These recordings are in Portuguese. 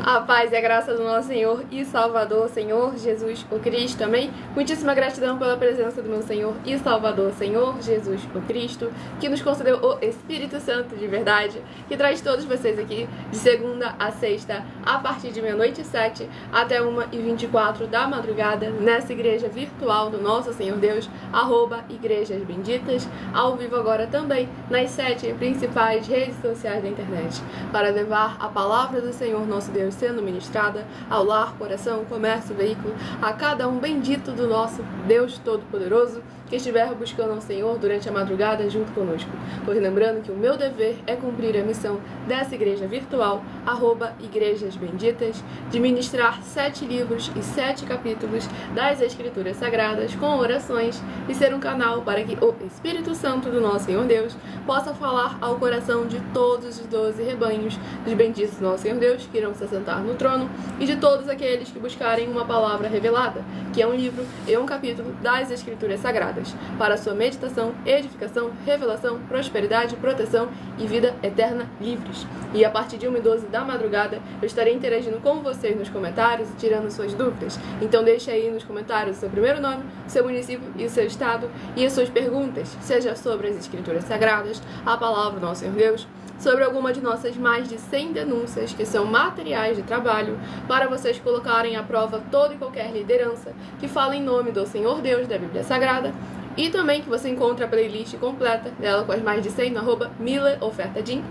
A paz e a graça do nosso Senhor e Salvador, Senhor Jesus o Cristo, amém? Muitíssima gratidão pela presença do meu Senhor e Salvador, Senhor Jesus o Cristo, que nos concedeu o Espírito Santo de verdade, que traz todos vocês aqui de segunda a sexta, a partir de 00h07 até 1h24 da madrugada, nessa igreja virtual do nosso Senhor Deus, @Igrejas Benditas, ao vivo agora também nas 7 principais redes sociais da internet, para levar a palavra do Senhor nosso Deus sendo ministrada ao lar, coração, comércio, veículo, a cada um bendito do nosso Deus Todo-Poderoso que estiver buscando ao Senhor durante a madrugada junto conosco. Pois lembrando que o meu dever é cumprir a missão dessa igreja virtual, @Igrejas Benditas, de ministrar 7 livros e 7 capítulos das Escrituras Sagradas com orações e ser um canal para que o Espírito Santo do nosso Senhor Deus possa falar ao coração de todos os 12 rebanhos dos benditos do nosso Senhor Deus que irão se assentar no trono e de todos aqueles que buscarem uma palavra revelada, que é um livro e um capítulo das Escrituras Sagradas, para sua meditação, edificação, revelação, prosperidade, proteção e vida eterna livres. E a partir de 1h12 da madrugada, eu estarei interagindo com vocês nos comentários e tirando suas dúvidas. Então deixe aí nos comentários o seu primeiro nome, seu município e o seu estado e as suas perguntas, seja sobre as Escrituras Sagradas, a palavra do nosso Senhor Deus, sobre alguma de nossas mais de 100 denúncias, que são materiais de trabalho, para vocês colocarem à prova toda e qualquer liderança que fala em nome do Senhor Deus da Bíblia Sagrada, e também que você encontra a playlist completa dela com as mais de 100 no @MilaOfertaDin,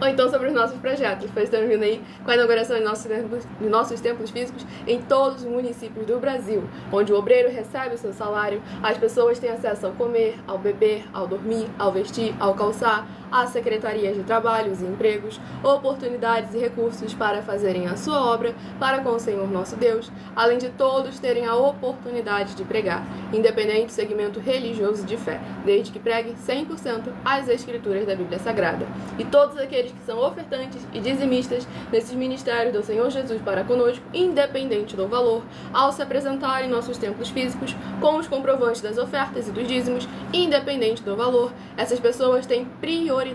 ou então sobre os nossos projetos, pois estamos vindo aí com a inauguração de nossos templos físicos em todos os municípios do Brasil, onde o obreiro recebe o seu salário, as pessoas têm acesso ao comer, ao beber, ao dormir, ao vestir, ao calçar, às secretarias de trabalhos e empregos, oportunidades e recursos para fazerem a sua obra para com o Senhor nosso Deus, além de todos terem a oportunidade de pregar, independente do segmento religioso de fé, desde que pregue 100% as Escrituras da Bíblia Sagrada. E todos aqueles que são ofertantes e dizimistas nesses ministérios do Senhor Jesus para conosco, independente do valor, ao se apresentarem em nossos templos físicos com os comprovantes das ofertas e dos dízimos, independente do valor, essas pessoas têm prioridade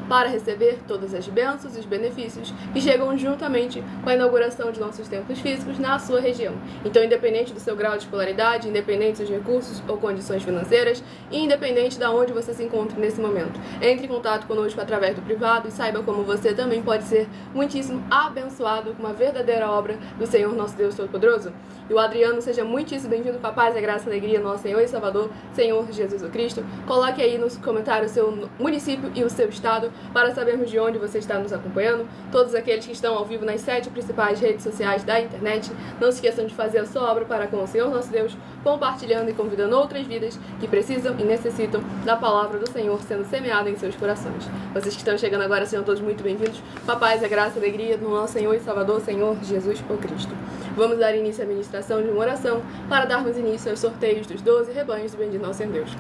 para receber todas as bênçãos e os benefícios que chegam juntamente com a inauguração de nossos templos físicos na sua região. Então, independente do seu grau de escolaridade, independente dos recursos ou condições financeiras, independente de onde você se encontre nesse momento, entre em contato conosco através do privado e saiba como você também pode ser muitíssimo abençoado com uma verdadeira obra do Senhor nosso Deus Todo-Poderoso. E o Adriano, seja muitíssimo bem-vindo com a paz, a graça e a alegria, nosso Senhor e Salvador, Senhor Jesus o Cristo. Coloque aí nos comentários o seu município e o seu estado, para sabermos de onde você está nos acompanhando. Todos aqueles que estão ao vivo nas 7 principais redes sociais da internet, não se esqueçam de fazer a sua obra para com o Senhor nosso Deus, compartilhando e convidando outras vidas que precisam e necessitam da palavra do Senhor sendo semeada em seus corações. Vocês que estão chegando agora, sejam todos muito bem-vindos com a paz, a graça e a alegria do nosso Senhor e Salvador, Senhor Jesus o Cristo. Vamos dar início à ministração de uma oração para darmos início aos sorteios dos 12 rebanhos do bendito nosso Senhor Deus.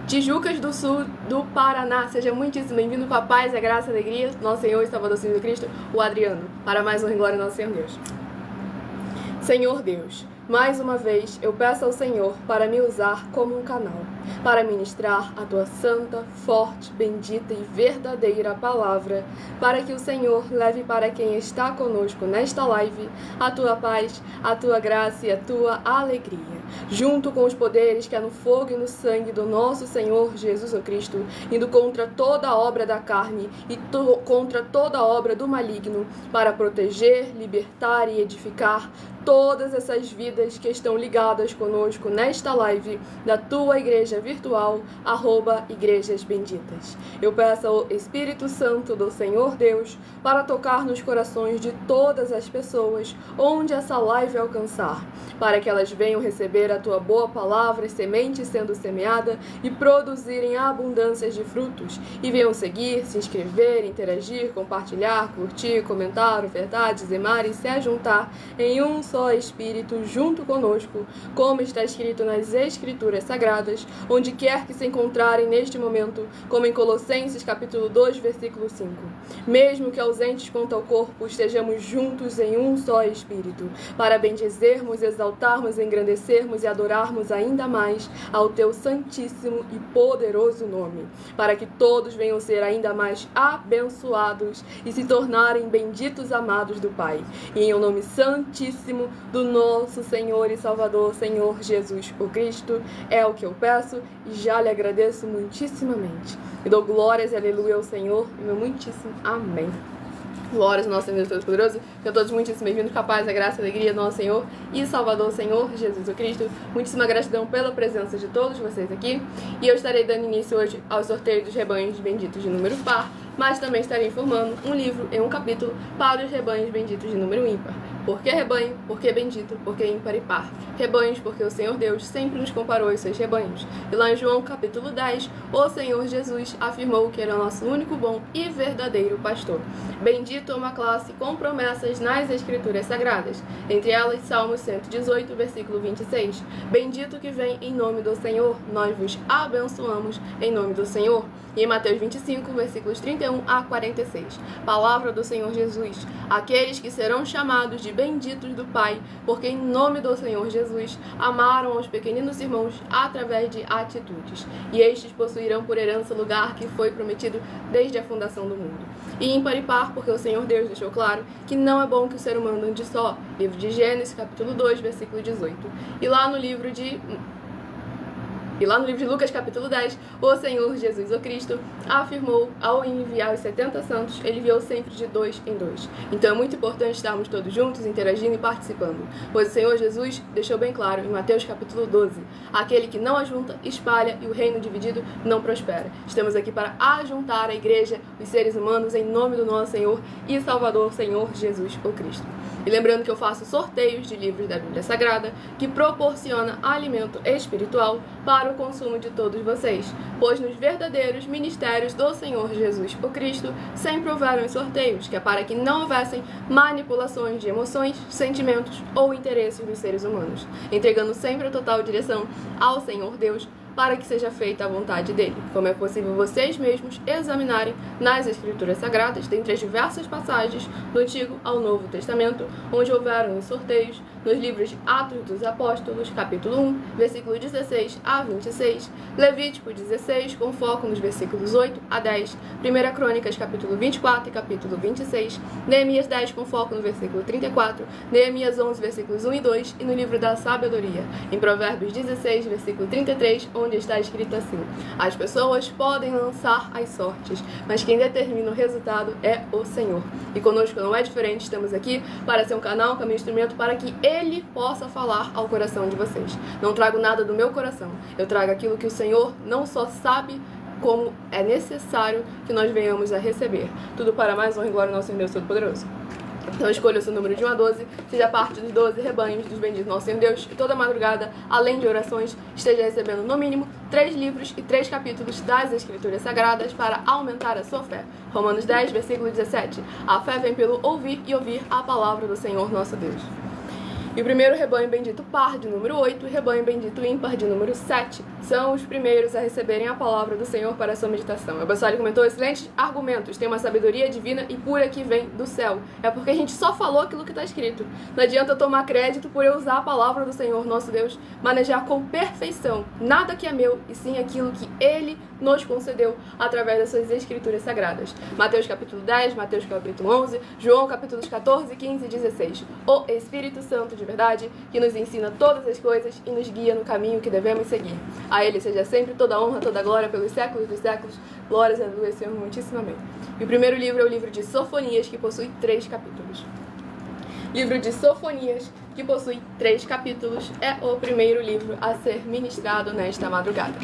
Tijucas do Sul do Paraná, seja muitíssimo bem-vindo com a paz, a graça e a alegria do nosso Senhor e Salvador Jesus Cristo, o Adriano, para mais honra e glória do nosso Senhor Deus. Senhor Deus, mais uma vez eu peço ao Senhor para me usar como um canal, para ministrar a tua santa, forte, bendita e verdadeira palavra, para que o Senhor leve para quem está conosco nesta live a tua paz, a tua graça e a tua alegria, junto com os poderes que há no fogo e no sangue do nosso Senhor Jesus Cristo, indo contra toda a obra da carne e contra toda a obra do maligno, para proteger, libertar e edificar todas essas vidas que estão ligadas conosco nesta live da tua igreja virtual, @Igrejas Benditas. Eu peço ao Espírito Santo do Senhor Deus para tocar nos corações de todas as pessoas onde essa live alcançar, para que elas venham receber a tua boa palavra e semente sendo semeada e produzirem abundâncias de frutos, e venham seguir, se inscrever, interagir, compartilhar, curtir, comentar, ofertar, dizimar e se ajuntar em um só Espírito junto junto conosco, como está escrito nas Escrituras Sagradas, onde quer que se encontrarem neste momento, como em Colossenses capítulo 2, versículo 5. Mesmo que ausentes quanto ao corpo, estejamos juntos em um só Espírito, para bendizermos, exaltarmos, engrandecermos e adorarmos ainda mais ao teu santíssimo e poderoso nome, para que todos venham ser ainda mais abençoados e se tornarem benditos amados do Pai. E em o nome santíssimo do nosso Senhor e Salvador, Senhor Jesus o Cristo, é o que eu peço e já lhe agradeço muitíssimamente. E dou glórias e aleluia ao Senhor, e meu muitíssimo amém. Glórias ao nosso Senhor Todo-Poderoso, que a todos muitíssimo bem-vindos, com a paz, a graça e a alegria do nosso Senhor e Salvador, Senhor Jesus o Cristo. Muitíssima gratidão pela presença de todos vocês aqui. E eu estarei dando início hoje ao sorteio dos rebanhos benditos de número par, mas também estarei informando um livro em um capítulo para os rebanhos benditos de número ímpar. Por que rebanho? Por que bendito? Por que ímpar e par? Rebanhos, porque o Senhor Deus sempre nos comparou aos seus rebanhos. E lá em João capítulo 10, o Senhor Jesus afirmou que era o nosso único bom e verdadeiro pastor. Bendito é uma classe com promessas nas Escrituras Sagradas, entre elas Salmos 118, versículo 26. Bendito que vem em nome do Senhor, nós vos abençoamos em nome do Senhor. E em Mateus 25, versículos 31 a 46. Palavra do Senhor Jesus. Aqueles que serão chamados de benditos do Pai, porque em nome do Senhor Jesus amaram aos pequeninos irmãos através de atitudes. E estes possuirão por herança o lugar que foi prometido desde a fundação do mundo. E ímpar e par, porque o Senhor Deus deixou claro que não é bom que o ser humano ande só. Livro de Gênesis, capítulo 2, versículo 18. E lá no livro de Lucas, capítulo 10, o Senhor Jesus o Cristo afirmou, ao enviar os 70 santos, ele enviou sempre de 2 em 2. Então é muito importante estarmos todos juntos, interagindo e participando, pois o Senhor Jesus deixou bem claro em Mateus, capítulo 12, aquele que não ajunta, espalha, e o reino dividido não prospera. Estamos aqui para ajuntar a igreja, os seres humanos, em nome do nosso Senhor e Salvador, Senhor Jesus o Cristo. E lembrando que eu faço sorteios de livros da Bíblia Sagrada, que proporciona alimento espiritual para o consumo de todos vocês, pois nos verdadeiros ministérios do Senhor Jesus o Cristo sempre houveram sorteios, que é para que não houvessem manipulações de emoções, sentimentos ou interesses dos seres humanos, entregando sempre a total direção ao Senhor Deus, para que seja feita a vontade dele, como é possível vocês mesmos examinarem nas Escrituras Sagradas, dentre as diversas passagens do Antigo ao Novo Testamento, onde houveram os sorteios, nos livros de Atos dos Apóstolos, capítulo 1, versículo 16 a 26, Levítico 16, com foco nos versículos 8 a 10, 1 Crônicas, capítulo 24 e capítulo 26, Neemias 10, com foco no versículo 34, Neemias 11, versículos 1 e 2, e no livro da Sabedoria, em Provérbios 16, versículo 33, onde está escrito assim: as pessoas podem lançar as sortes, mas quem determina o resultado é o Senhor. E conosco não é diferente, estamos aqui para ser um canal, um caminho, instrumento para que Ele possa falar ao coração de vocês. Não trago nada do meu coração, eu trago aquilo que o Senhor não só sabe, como é necessário que nós venhamos a receber. Tudo para mais honra e glória ao nosso Deus Todo-Poderoso. Então escolha o seu número de 1 a 12, seja parte dos 12 rebanhos dos benditos nosso Senhor Deus, e toda madrugada, além de orações, esteja recebendo no mínimo 3 livros e 3 capítulos das Escrituras Sagradas para aumentar a sua fé. Romanos 10, versículo 17. A fé vem pelo ouvir e ouvir a palavra do Senhor nosso Deus. E o primeiro rebanho bendito par, de número 8, e o rebanho bendito ímpar, de número 7, são os primeiros a receberem a palavra do Senhor para a sua meditação. O Abençoado comentou: excelentes argumentos, tem uma sabedoria divina e pura que vem do céu. É porque a gente só falou aquilo que está escrito. Não adianta eu tomar crédito por eu usar a palavra do Senhor, nosso Deus, manejar com perfeição nada que é meu, e sim aquilo que Ele nos concedeu através das suas Escrituras Sagradas. Mateus capítulo 10, Mateus capítulo 11, João capítulos 14, 15 e 16. O Espírito Santo de verdade, que nos ensina todas as coisas e nos guia no caminho que devemos seguir. A Ele seja sempre toda a honra, toda a glória pelos séculos dos séculos. Glórias a Deus, Senhor, muitíssimo amém. E o primeiro livro é o livro de Sofonias, que possui 3 capítulos. Livro de Sofonias, que possui 3 capítulos, é o primeiro livro a ser ministrado nesta madrugada.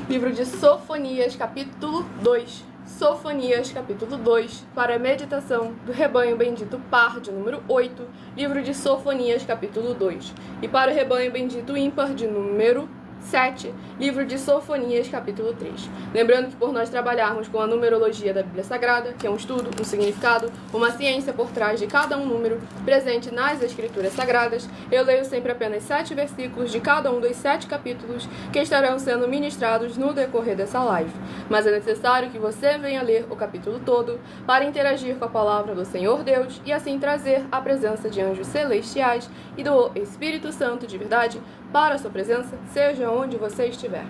Livro de Sofonias, capítulo 2. Sofonias, capítulo 2, para a meditação do rebanho bendito par, de número 8, livro de Sofonias, capítulo 2, e para o rebanho bendito ímpar, de número 7, livro de Sofonias, capítulo 3. Lembrando que por nós trabalharmos com a numerologia da Bíblia Sagrada, que é um estudo, um significado, uma ciência por trás de cada um número presente nas Escrituras Sagradas, eu leio sempre apenas 7 versículos de cada um dos 7 capítulos que estarão sendo ministrados no decorrer dessa live. Mas é necessário que você venha ler o capítulo todo para interagir com a palavra do Senhor Deus e assim trazer a presença de anjos celestiais e do Espírito Santo de verdade para a sua presença, seja onde você estiver.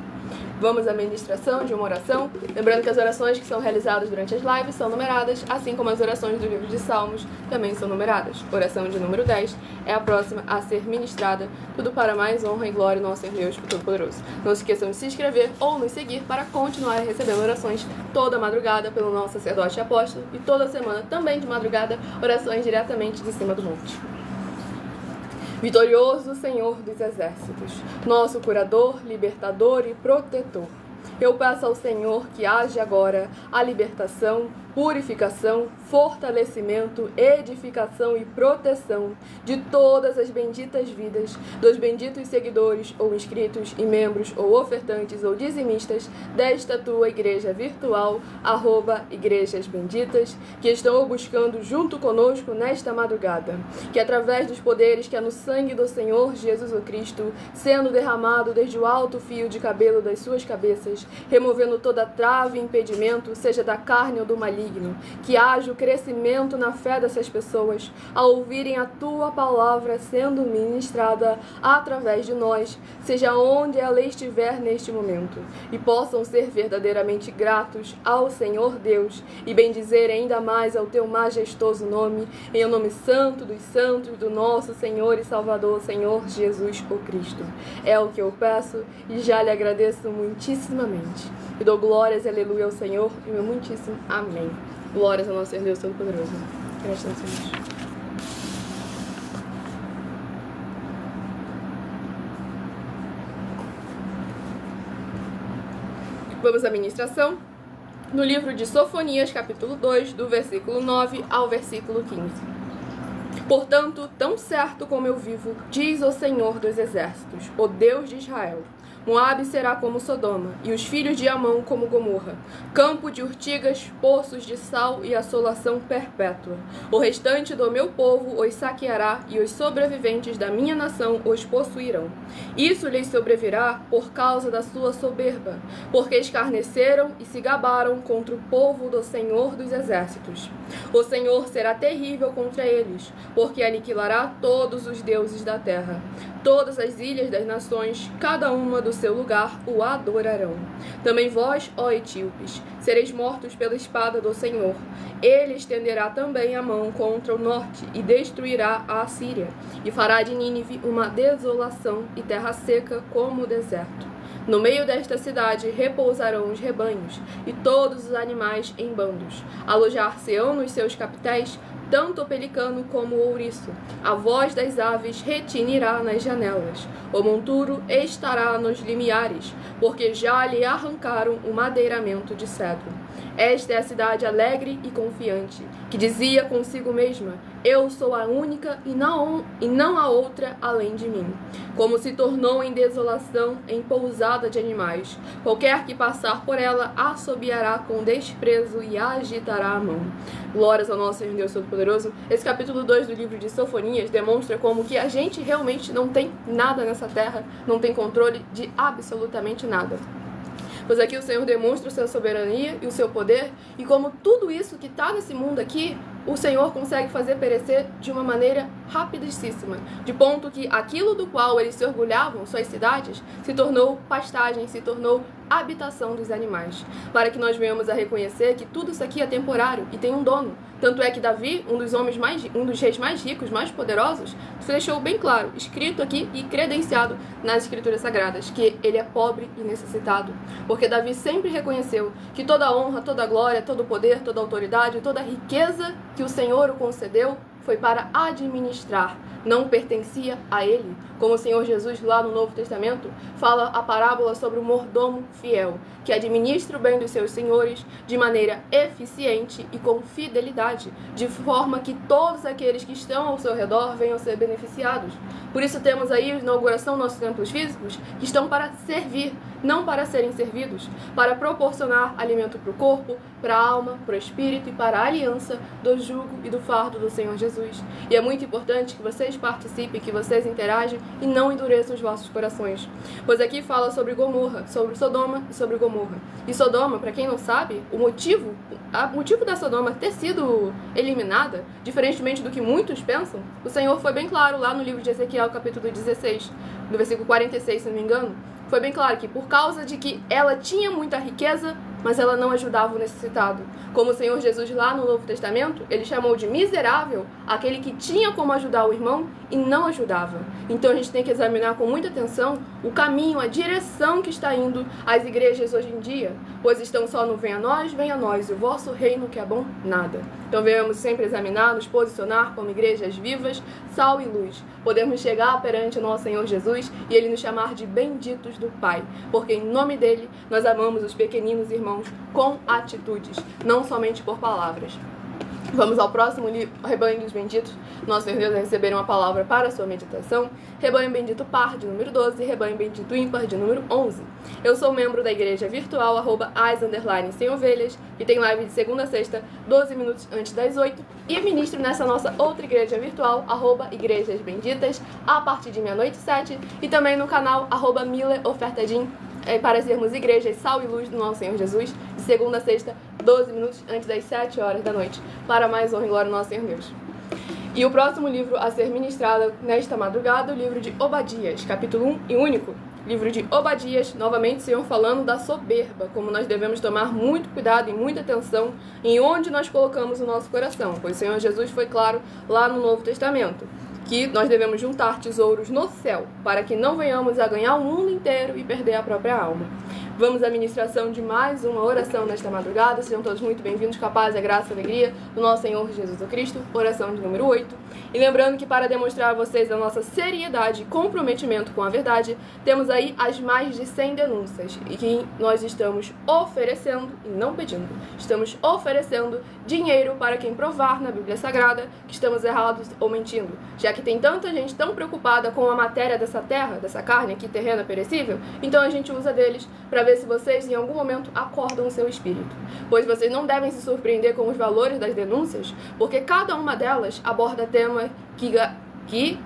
Vamos à ministração de uma oração, lembrando que as orações que são realizadas durante as lives são numeradas, assim como as orações do livro de Salmos também são numeradas. Oração de número 10 é a próxima a ser ministrada, tudo para mais honra e glória do nosso Senhor Deus Todo-Poderoso. Não se esqueçam de se inscrever ou nos seguir para continuar recebendo orações toda madrugada pelo nosso sacerdote e apóstolo e toda semana também de madrugada, orações diretamente de cima do monte. Vitorioso Senhor dos Exércitos, nosso curador, libertador e protetor, eu peço ao Senhor que age agora a libertação, purificação, fortalecimento, edificação e proteção de todas as benditas vidas dos benditos seguidores ou inscritos e membros ou ofertantes ou dizimistas desta tua igreja virtual, @Igrejas Benditas, que estão buscando junto conosco nesta madrugada, que através dos poderes que há no sangue do Senhor Jesus o Cristo, sendo derramado desde o alto fio de cabelo das suas cabeças, removendo toda trave e impedimento, seja da carne ou do maligno, que haja o crescimento na fé dessas pessoas, ao ouvirem a tua palavra sendo ministrada através de nós, seja onde ela estiver neste momento, e possam ser verdadeiramente gratos ao Senhor Deus e bendizer ainda mais ao teu majestoso nome, em o nome santo dos santos do nosso Senhor e Salvador, Senhor Jesus o Cristo. É o que eu peço e já lhe agradeço muitíssimamente. E dou glórias e aleluia ao Senhor e meu muitíssimo amém. Glórias ao nosso Senhor Deus Todo-Poderoso. Graças a Deus. Vamos à ministração no livro de Sofonias, capítulo 2, do versículo 9 ao versículo 15. Portanto, tão certo como eu vivo, diz o Senhor dos Exércitos, o Deus de Israel, Moabe será como Sodoma, e os filhos de Amon como Gomorra, campo de urtigas, poços de sal e assolação perpétua. O restante do meu povo os saqueará, e os sobreviventes da minha nação os possuirão. Isso lhes sobrevirá por causa da sua soberba, porque escarneceram e se gabaram contra o povo do Senhor dos Exércitos. O Senhor será terrível contra eles, porque aniquilará todos os deuses da terra. Todas as ilhas das nações, cada uma do seu lugar, o adorarão. Também vós, ó etíopes, sereis mortos pela espada do Senhor. Ele estenderá também a mão contra o norte e destruirá a Assíria, e fará de Nínive uma desolação e terra seca como o deserto. No meio desta cidade repousarão os rebanhos, e todos os animais em bandos. Alojar-se-ão nos seus capitéis, tanto o pelicano como o ouriço. A voz das aves retinirá nas janelas. O monturo estará nos limiares, porque já lhe arrancaram o madeiramento de cedro. Esta é a cidade alegre e confiante, que dizia consigo mesma, eu sou a única e não há outra além de mim. Como se tornou em desolação, em pousada de animais. Qualquer que passar por ela assobiará com desprezo e agitará a mão. Glórias ao nosso Senhor Deus Todo-Poderoso. Esse capítulo 2 do livro de Sofonias demonstra como que a gente realmente não tem nada nessa terra, não tem controle de absolutamente nada. Pois aqui o Senhor demonstra a sua soberania e o seu poder, e como tudo isso que está nesse mundo aqui, o Senhor consegue fazer perecer de uma maneira rapidíssima, de ponto que aquilo do qual eles se orgulhavam, suas cidades, se tornou pastagem, se tornou habitação dos animais, para que nós venhamos a reconhecer que tudo isso aqui é temporário e tem um dono. Tanto é que Davi, um dos reis mais ricos, mais poderosos, deixou bem claro, escrito aqui e credenciado nas Escrituras Sagradas, que ele é pobre e necessitado, porque Davi sempre reconheceu que toda a honra, toda a glória, todo o poder, toda a autoridade, toda a riqueza que o Senhor o concedeu foi para administrar, não pertencia a ele. Como o Senhor Jesus, lá no Novo Testamento, fala a parábola sobre o mordomo fiel, que administra o bem dos seus senhores de maneira eficiente e com fidelidade, de forma que todos aqueles que estão ao seu redor venham a ser beneficiados. Por isso temos aí a inauguração dos nossos templos físicos, que estão para servir, não para serem servidos, para proporcionar alimento para o corpo, para a alma, para o espírito e para a aliança do jugo e do fardo do Senhor Jesus. E é muito importante que vocês participem, que vocês interajam e não endureçam os vossos corações. Pois aqui fala sobre Gomorra, sobre Sodoma e sobre Gomorra. E Sodoma, para quem não sabe, o motivo da Sodoma ter sido eliminada, diferentemente do que muitos pensam, o Senhor foi bem claro lá no livro de Ezequiel, capítulo 16, no versículo 46, se não me engano. Foi bem claro que por causa de que ela tinha muita riqueza, mas ela não ajudava o necessitado. Como o Senhor Jesus lá no Novo Testamento, ele chamou de miserável aquele que tinha como ajudar o irmão e não ajudava. Então a gente tem que examinar com muita atenção o caminho, a direção que está indo as igrejas hoje em dia, pois estão só no venha a nós, e o vosso reino que é bom, nada. Então venhamos sempre examinar, nos posicionar como igrejas vivas, sal e luz. Podemos chegar perante o nosso Senhor Jesus e Ele nos chamar de benditos do Pai, porque em nome dEle nós amamos os pequeninos irmãos com atitudes, não somente por palavras. Vamos ao próximo livro, Rebanho dos Benditos. Nosso Senhor Deus vai receber uma palavra para a sua meditação. Rebanho Bendito Par, de número 12, e Rebanho Bendito Ímpar, de número 11. Eu sou membro da igreja virtual, @as_sem-ovelhas, que tem live de segunda a sexta, 12 minutos antes das 8. E ministro nessa nossa outra igreja virtual, @Igrejas Benditas, a partir de meia-noite 7. E também no canal, @MileOfertadim, para sermos igrejas sal e luz do nosso Senhor Jesus, de segunda a sexta, 12 minutos antes das 7 horas da noite, para mais honra e glória do nosso Senhor Deus. E o próximo livro a ser ministrado nesta madrugada, o livro de Obadias, capítulo 1 e único. Livro de Obadias, novamente o Senhor falando da soberba, como nós devemos tomar muito cuidado e muita atenção em onde nós colocamos o nosso coração, pois o Senhor Jesus foi claro lá no Novo Testamento, que nós devemos juntar tesouros no céu, para que não venhamos a ganhar o mundo inteiro e perder a própria alma. Vamos à ministração de mais uma oração nesta madrugada. Sejam todos muito bem-vindos, com a paz, a graça e a alegria do nosso Senhor Jesus Cristo. Oração de número 8. E lembrando que para demonstrar a vocês a nossa seriedade e comprometimento com a verdade, temos aí as mais de 100 denúncias, e que nós estamos oferecendo, e não pedindo, estamos oferecendo dinheiro para quem provar na Bíblia Sagrada que estamos errados ou mentindo, já que tem tanta gente tão preocupada com a matéria dessa terra, dessa carne aqui terrena perecível, então a gente usa deles para ver se vocês em algum momento acordam o seu espírito. Pois vocês não devem se surpreender com os valores das denúncias, porque cada uma delas aborda temas que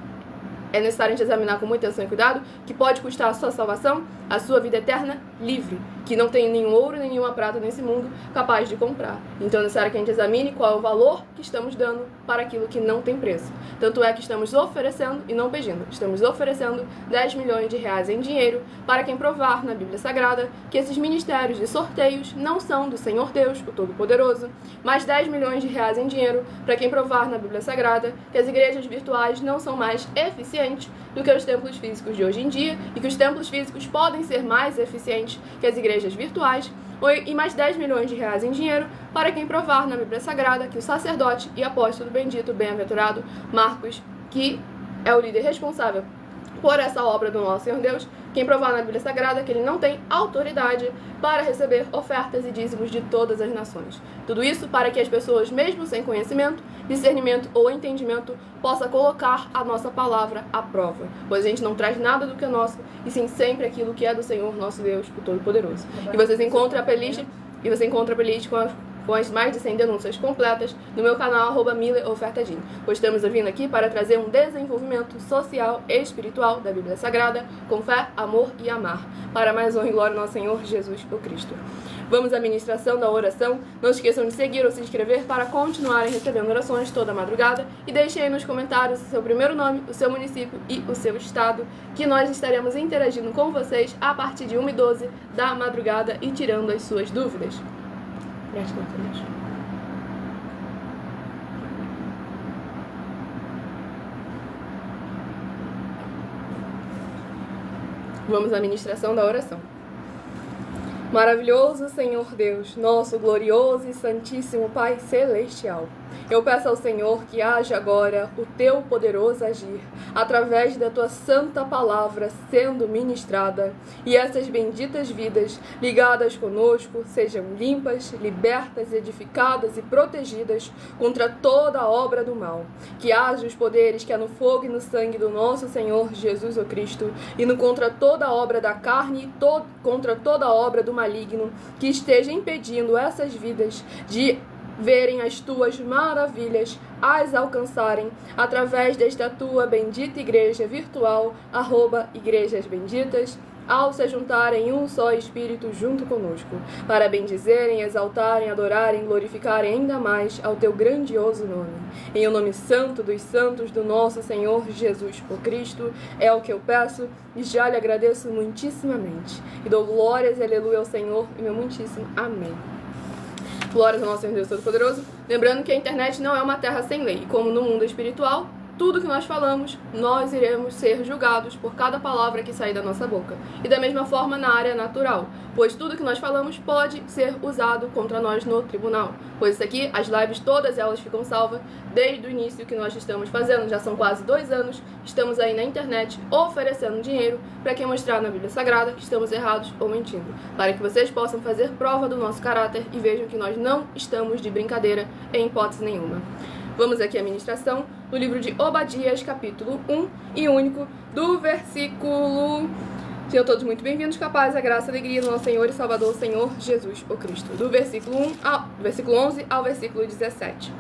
é necessário a gente examinar com muita atenção e cuidado, que pode custar a sua salvação, a sua vida eterna, livre, que não tem nenhum ouro, nenhuma prata nesse mundo capaz de comprar. Então é necessário que a gente examine qual é o valor que estamos dando para aquilo que não tem preço. Tanto é que estamos oferecendo, e não pedindo, estamos oferecendo 10 milhões de reais em dinheiro para quem provar na Bíblia Sagrada que esses ministérios de sorteios não são do Senhor Deus, o Todo-Poderoso, mas 10 milhões de reais em dinheiro para quem provar na Bíblia Sagrada que as igrejas virtuais não são mais eficientes do que os templos físicos de hoje em dia, e que os templos físicos podem ser mais eficientes que as igrejas virtuais, e mais 10 milhões de reais em dinheiro para quem provar na Bíblia Sagrada que o sacerdote e apóstolo bendito, bem-aventurado Marcos, que é o líder responsável por essa obra do nosso Senhor Deus, quem provar na Bíblia Sagrada que ele não tem autoridade para receber ofertas e dízimos de todas as nações. Tudo isso para que as pessoas, mesmo sem conhecimento, discernimento ou entendimento, possam colocar a nossa palavra à prova, pois a gente não traz nada do que é nosso, e sim sempre aquilo que é do Senhor, nosso Deus, o Todo-Poderoso. E vocês encontram a playlist com as mais de 100 denúncias completas no meu canal @MileOfertadim, pois estamos vindo aqui para trazer um desenvolvimento social e espiritual da Bíblia Sagrada, com fé, amor e amar, para mais honra e glória do nosso Senhor Jesus o Cristo. Vamos à ministração da oração. Não esqueçam de seguir ou se inscrever para continuarem recebendo orações toda madrugada, e deixem aí nos comentários o seu primeiro nome, o seu município e o seu estado, que nós estaremos interagindo com vocês a partir de 1h12 da madrugada e tirando as suas dúvidas. Gratidão a Deus. Vamos à ministração da oração. Maravilhoso Senhor Deus, nosso glorioso e santíssimo Pai Celestial, eu peço ao Senhor que haja agora o teu poderoso agir, através da tua santa palavra sendo ministrada, e essas benditas vidas ligadas conosco sejam limpas, libertas, edificadas e protegidas contra toda a obra do mal. Que haja os poderes que há no fogo e no sangue do nosso Senhor Jesus o Cristo, e no contra toda a obra da carne e contra toda a obra do maligno, que esteja impedindo essas vidas de verem as tuas maravilhas, as alcançarem através desta tua bendita igreja virtual, @igrejas benditas, ao se juntarem em um só Espírito junto conosco, para bendizerem, exaltarem, adorarem, glorificarem ainda mais ao teu grandioso nome. Em o nome santo dos santos do nosso Senhor Jesus o Cristo, é o que eu peço e já lhe agradeço muitíssimamente. E dou glórias e aleluia ao Senhor e meu muitíssimo amém. Glórias ao nosso Senhor Deus Todo-Poderoso. Lembrando que a internet não é uma terra sem lei. Como no mundo espiritual, tudo que nós falamos, nós iremos ser julgados por cada palavra que sair da nossa boca. E da mesma forma na área natural, pois tudo que nós falamos pode ser usado contra nós no tribunal. Pois isso aqui, as lives todas elas ficam salvas desde o início que nós estamos fazendo. Já são quase 2 anos, estamos aí na internet oferecendo dinheiro para quem mostrar na Bíblia Sagrada que estamos errados ou mentindo. Para que vocês possam fazer prova do nosso caráter e vejam que nós não estamos de brincadeira em hipótese nenhuma. Vamos aqui à ministração no livro de Obadias, capítulo 1 e único, do versículo... Sejam todos muito bem-vindos, capaz a graça e a alegria do nosso Senhor e Salvador, Senhor Jesus o Cristo. Do versículo 11 ao versículo 17.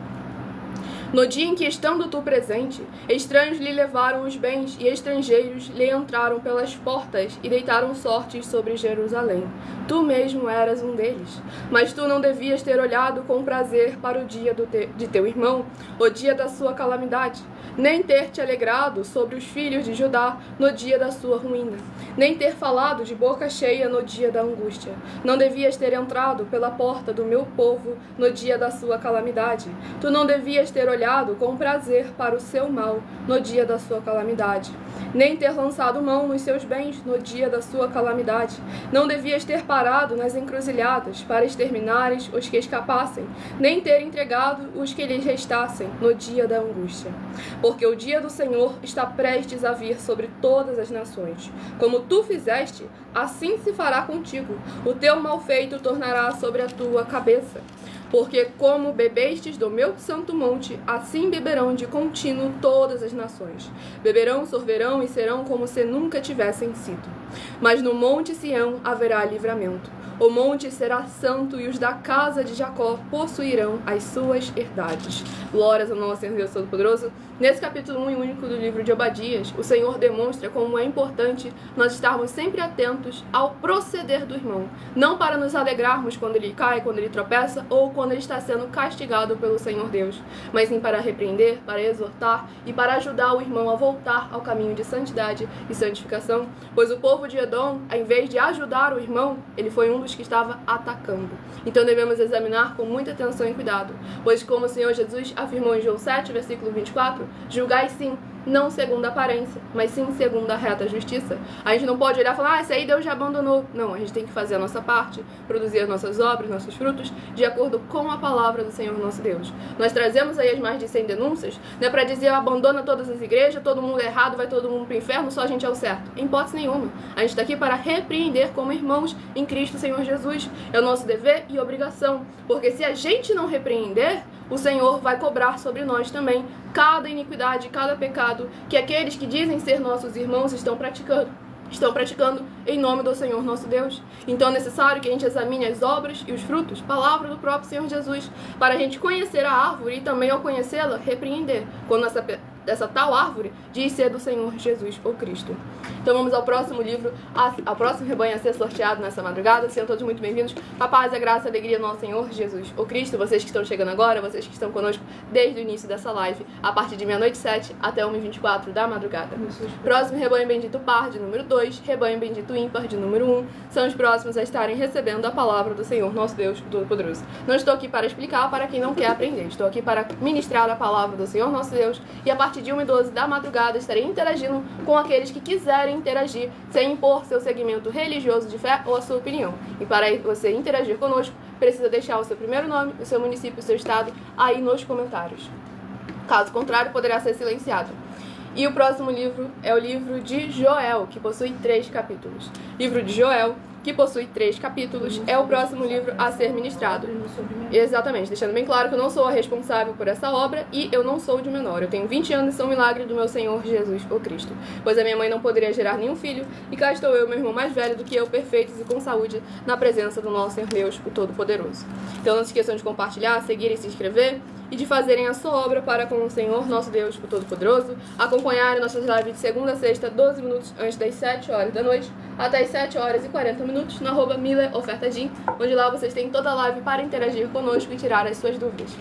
No dia em que, estando tu presente, estranhos lhe levaram os bens e estrangeiros lhe entraram pelas portas e deitaram sortes sobre Jerusalém. Tu mesmo eras um deles. Mas tu não devias ter olhado com prazer para o dia de teu irmão, o dia da sua calamidade, nem ter te alegrado sobre os filhos de Judá no dia da sua ruína, nem ter falado de boca cheia no dia da angústia. Não devias ter entrado pela porta do meu povo no dia da sua calamidade. Tu não devias ter olhado com prazer para o seu mal no dia da sua calamidade, nem ter lançado mão nos seus bens no dia da sua calamidade. Não devias ter parado nas encruzilhadas para exterminares os que escapassem, nem ter entregado os que lhes restassem no dia da angústia. Porque o dia do Senhor está prestes a vir sobre todas as nações. Como tu fizeste, assim se fará contigo. O teu malfeito tornará sobre a tua cabeça. Porque como bebestes do meu santo monte, assim beberão de contínuo todas as nações. Beberão, sorverão e serão como se nunca tivessem sido. Mas no monte Sião haverá livramento. O monte será santo e os da casa de Jacó possuirão as suas herdades. Glórias ao nosso Senhor Deus Todo-Poderoso. Nesse capítulo 1 e único do livro de Obadias, o Senhor demonstra como é importante nós estarmos sempre atentos ao proceder do irmão. Não para nos alegrarmos quando ele cai, quando ele tropeça ou quando ele está sendo castigado pelo Senhor Deus, mas sim para repreender, para exortar e para ajudar o irmão a voltar ao caminho de santidade e santificação. Pois o povo de Edom, ao invés de ajudar o irmão, ele foi um dos que estava atacando. Então devemos examinar com muita atenção e cuidado, pois como o Senhor Jesus afirmou em João 7, versículo 24, julgai sim, não segundo a aparência, mas sim segundo a reta justiça. A gente não pode olhar e falar, esse aí Deus já abandonou. Não, a gente tem que fazer a nossa parte, produzir as nossas obras, nossos frutos, de acordo com a palavra do Senhor nosso Deus. Nós trazemos aí as mais de 100 denúncias, não é para dizer, abandona todas as igrejas, todo mundo é errado, vai todo mundo pro inferno, só a gente é o certo. Em hipótese nenhuma. A gente está aqui para repreender como irmãos em Cristo Senhor Jesus. É o nosso dever e obrigação, porque se a gente não repreender, o Senhor vai cobrar sobre nós também cada iniquidade, cada pecado que aqueles que dizem ser nossos irmãos estão praticando em nome do Senhor nosso Deus. Então é necessário que a gente examine as obras e os frutos, palavra do próprio Senhor Jesus, para a gente conhecer a árvore e também ao conhecê-la, repreender, quando essa tal árvore diz ser do Senhor Jesus ou Cristo. Então vamos ao próximo livro, ao próximo rebanho a ser sorteado nessa madrugada. Sejam todos muito bem-vindos. A paz, a graça, a alegria do nosso Senhor Jesus ou Cristo. Vocês que estão chegando agora, vocês que estão conosco desde o início dessa live, a partir de meia-noite 7 até 1h24 da madrugada. Próximo rebanho bendito par, de número 2, rebanho bendito ímpar, de número 1, são os próximos a estarem recebendo a palavra do Senhor nosso Deus Todo-Poderoso. Não estou aqui para explicar para quem não quer aprender, estou aqui para ministrar a palavra do Senhor nosso Deus, e a partir partir de 1h12 da madrugada, estarei interagindo com aqueles que quiserem interagir, sem impor seu segmento religioso de fé ou a sua opinião. E para você interagir conosco, precisa deixar o seu primeiro nome, o seu município, o seu estado aí nos comentários. Caso contrário, poderá ser silenciado. E o próximo livro é o livro de Joel, que possui 3 capítulos. Livro de Joel, que possui 3 capítulos, é o próximo livro a ser ministrado. Exatamente, deixando bem claro que eu não sou a responsável por essa obra e eu não sou de menor. Eu tenho 20 anos e sou um milagre do meu Senhor Jesus, o Cristo. Pois a minha mãe não poderia gerar nenhum filho, e cá estou eu, meu irmão mais velho do que eu, perfeitos e com saúde, na presença do nosso Senhor Deus, o Todo-Poderoso. Então não se esqueçam de compartilhar, seguir e se inscrever, e de fazerem a sua obra para com o Senhor, nosso Deus, o Todo-Poderoso, acompanharem nossas lives de segunda a sexta, 12 minutos antes das 7 horas da noite, até as 7 horas e 40 minutos, no @MillerOfertaDin, onde lá vocês têm toda a live para interagir conosco e tirar as suas dúvidas.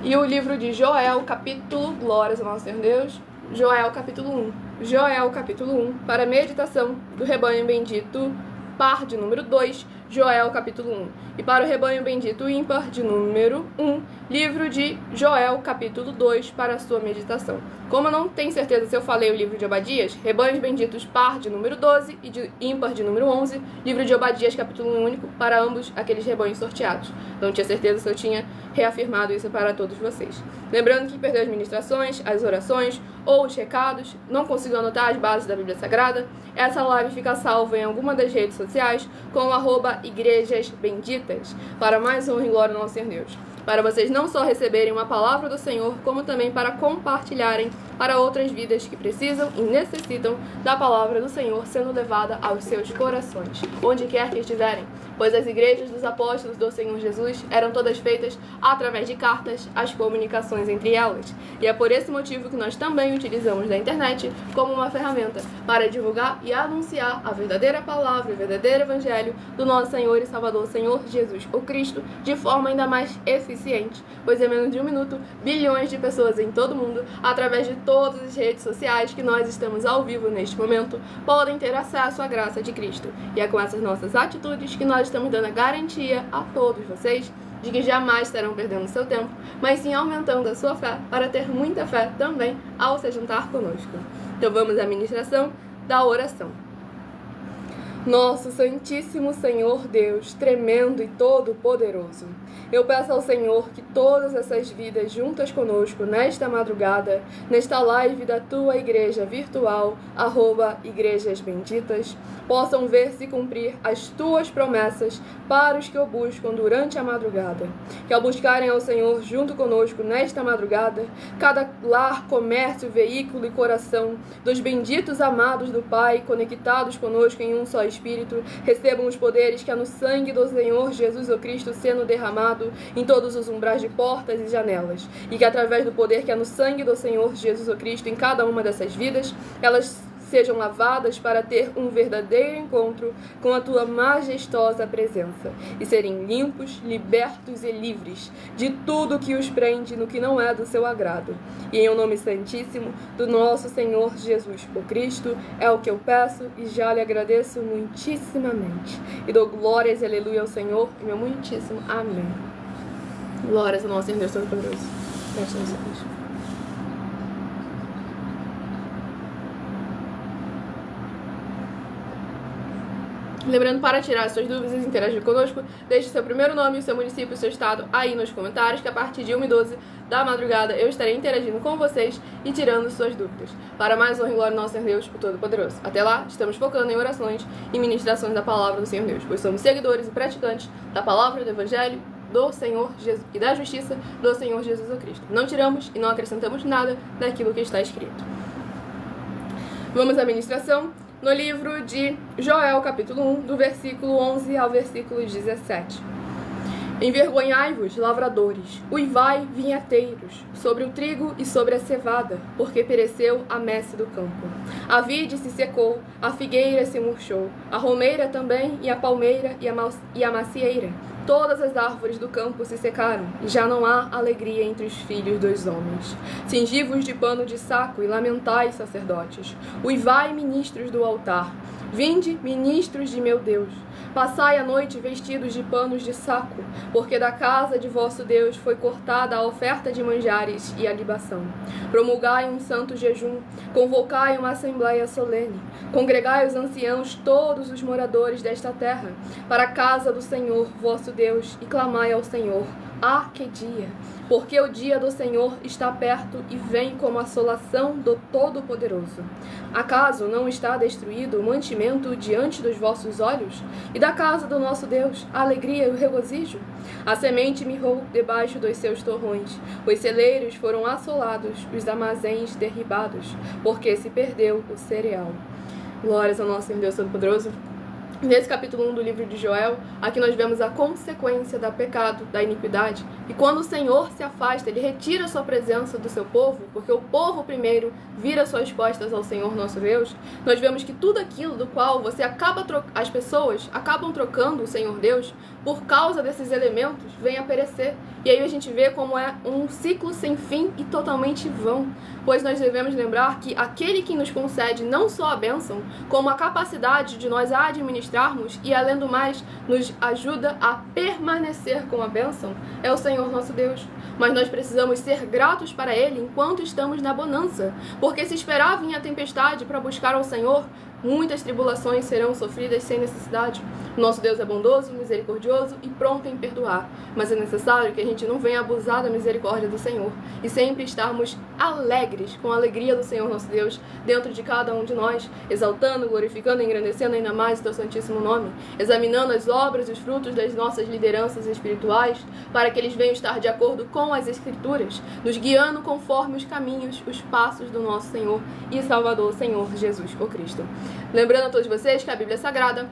E o livro de Joel, capítulo, glórias ao nosso Senhor Deus, Joel, capítulo 1. Joel, capítulo 1, para meditação do rebanho bendito, par de número 2, Joel, capítulo 1. E para o rebanho bendito ímpar, de número 1, livro de Joel, capítulo 2, para a sua meditação. Como eu não tenho certeza se eu falei o livro de Obadias, rebanhos benditos par de número 12 e de ímpar de número 11, livro de Obadias, capítulo 1 único, para ambos aqueles rebanhos sorteados. Não tinha certeza se eu tinha reafirmado isso para todos vocês. Lembrando que perdeu as ministrações, as orações ou os recados, não conseguiu anotar as bases da Bíblia Sagrada, essa live fica salva em alguma das redes sociais com o @igrejasbenditas, para mais honra e glória ao nosso Senhor Deus. Para vocês não só receberem uma palavra do Senhor, como também para compartilharem para outras vidas que precisam e necessitam da palavra do Senhor sendo levada aos seus corações, onde quer que estiverem, pois as igrejas dos apóstolos do Senhor Jesus eram todas feitas através de cartas, as comunicações entre elas. E é por esse motivo que nós também utilizamos da internet como uma ferramenta para divulgar e anunciar a verdadeira palavra, o verdadeiro evangelho do nosso Senhor e Salvador, Senhor Jesus, o Cristo, de forma ainda mais eficiente, pois em menos de 1 minuto, bilhões de pessoas em todo o mundo, através de todas as redes sociais que nós estamos ao vivo neste momento, podem ter acesso à graça de Cristo. E é com essas nossas atitudes que nós estamos dando a garantia a todos vocês de que jamais estarão perdendo seu tempo, mas sim aumentando a sua fé para ter muita fé também ao se juntar conosco. Então vamos à ministração da oração. Nosso Santíssimo Senhor Deus, tremendo e todo-poderoso, eu peço ao Senhor que todas essas vidas juntas conosco nesta madrugada, nesta live da tua igreja virtual, @Igrejas Benditas, possam ver se cumprir as tuas promessas para os que o buscam durante a madrugada. Que ao buscarem ao Senhor junto conosco nesta madrugada, cada lar, comércio, veículo e coração dos benditos amados do Pai, conectados conosco em um só Espírito, recebam os poderes que há no sangue do Senhor Jesus o Cristo sendo derramado em todos os umbrais de portas e janelas, e que através do poder que há no sangue do Senhor Jesus o Cristo em cada uma dessas vidas, elas sejam lavadas para ter um verdadeiro encontro com a tua majestosa presença e serem limpos, libertos e livres de tudo que os prende no que não é do seu agrado. E em o nome santíssimo do nosso Senhor Jesus o Cristo é o que eu peço e já lhe agradeço muitíssimamente. E dou glórias e aleluia ao Senhor e meu muitíssimo amém. Glórias ao nosso Senhor Deus Todo-Poderoso. Preste atenção, Deus. Lembrando, para tirar suas dúvidas e interagir conosco, deixe seu primeiro nome, o seu município, o seu estado aí nos comentários, que a partir de 1h12 da madrugada eu estarei interagindo com vocês e tirando suas dúvidas. Para mais honra e glória ao nosso Senhor Deus, o Todo-Poderoso. Até lá, estamos focando em orações e ministrações da palavra do Senhor Deus, pois somos seguidores e praticantes da palavra do Evangelho do Senhor Jesus e da justiça do Senhor Jesus o Cristo. Não tiramos e não acrescentamos nada daquilo que está escrito. Vamos à ministração. No livro de Joel, capítulo 1, do versículo 11 ao versículo 17. Envergonhai-vos, lavradores, uivai, vinhateiros, sobre o trigo e sobre a cevada, porque pereceu a messe do campo. A vide se secou, a figueira se murchou, a romeira também, e a palmeira e a macieira, Todas as árvores do campo se secaram, e já não há alegria entre os filhos dos homens. Cingi-vos de pano de saco e lamentai, sacerdotes. Uivai, ministros do altar. Vinde, ministros de meu Deus. Passai a noite vestidos de panos de saco, porque da casa de vosso Deus foi cortada a oferta de manjares e a libação. Promulgai um santo jejum, convocai uma assembleia solene, congregai os anciãos, todos os moradores desta terra, para a casa do Senhor vosso Deus, e clamai ao Senhor. Ah, que dia! Porque o dia do Senhor está perto e vem como a assolação do Todo-Poderoso. Acaso não está destruído o mantimento diante dos vossos olhos? E da casa do nosso Deus, a alegria e o regozijo? A semente mirrou debaixo dos seus torrões, os celeiros foram assolados, os armazéns derribados, porque se perdeu o cereal. Glórias ao nosso Deus Todo-Poderoso. Nesse capítulo 1 do livro de Joel, aqui nós vemos a consequência do pecado, da iniquidade. E quando o Senhor se afasta, Ele retira a sua presença do seu povo, porque o povo primeiro vira suas costas ao Senhor nosso Deus. Nós vemos que tudo aquilo do qual as pessoas acabam trocando o Senhor Deus, por causa desses elementos, vem a perecer. E aí a gente vê como é um ciclo sem fim e totalmente vão. Pois nós devemos lembrar que aquele que nos concede não só a bênção, como a capacidade de nós a administrarmos e, além do mais, nos ajuda a permanecer com a bênção, é o Senhor nosso Deus. Mas nós precisamos ser gratos para Ele enquanto estamos na bonança, porque se esperar vir a tempestade para buscar ao Senhor, muitas tribulações serão sofridas sem necessidade. Nosso Deus é bondoso, misericordioso e pronto em perdoar, mas é necessário que a gente não venha abusar da misericórdia do Senhor e sempre estarmos alegres com a alegria do Senhor nosso Deus dentro de cada um de nós, exaltando, glorificando e engrandecendo ainda mais o teu santíssimo nome, examinando as obras e os frutos das nossas lideranças espirituais para que eles venham estar de acordo com as Escrituras, nos guiando conforme os caminhos, os passos do nosso Senhor e Salvador, Senhor Jesus o Cristo. Lembrando a todos vocês que a Bíblia Sagrada,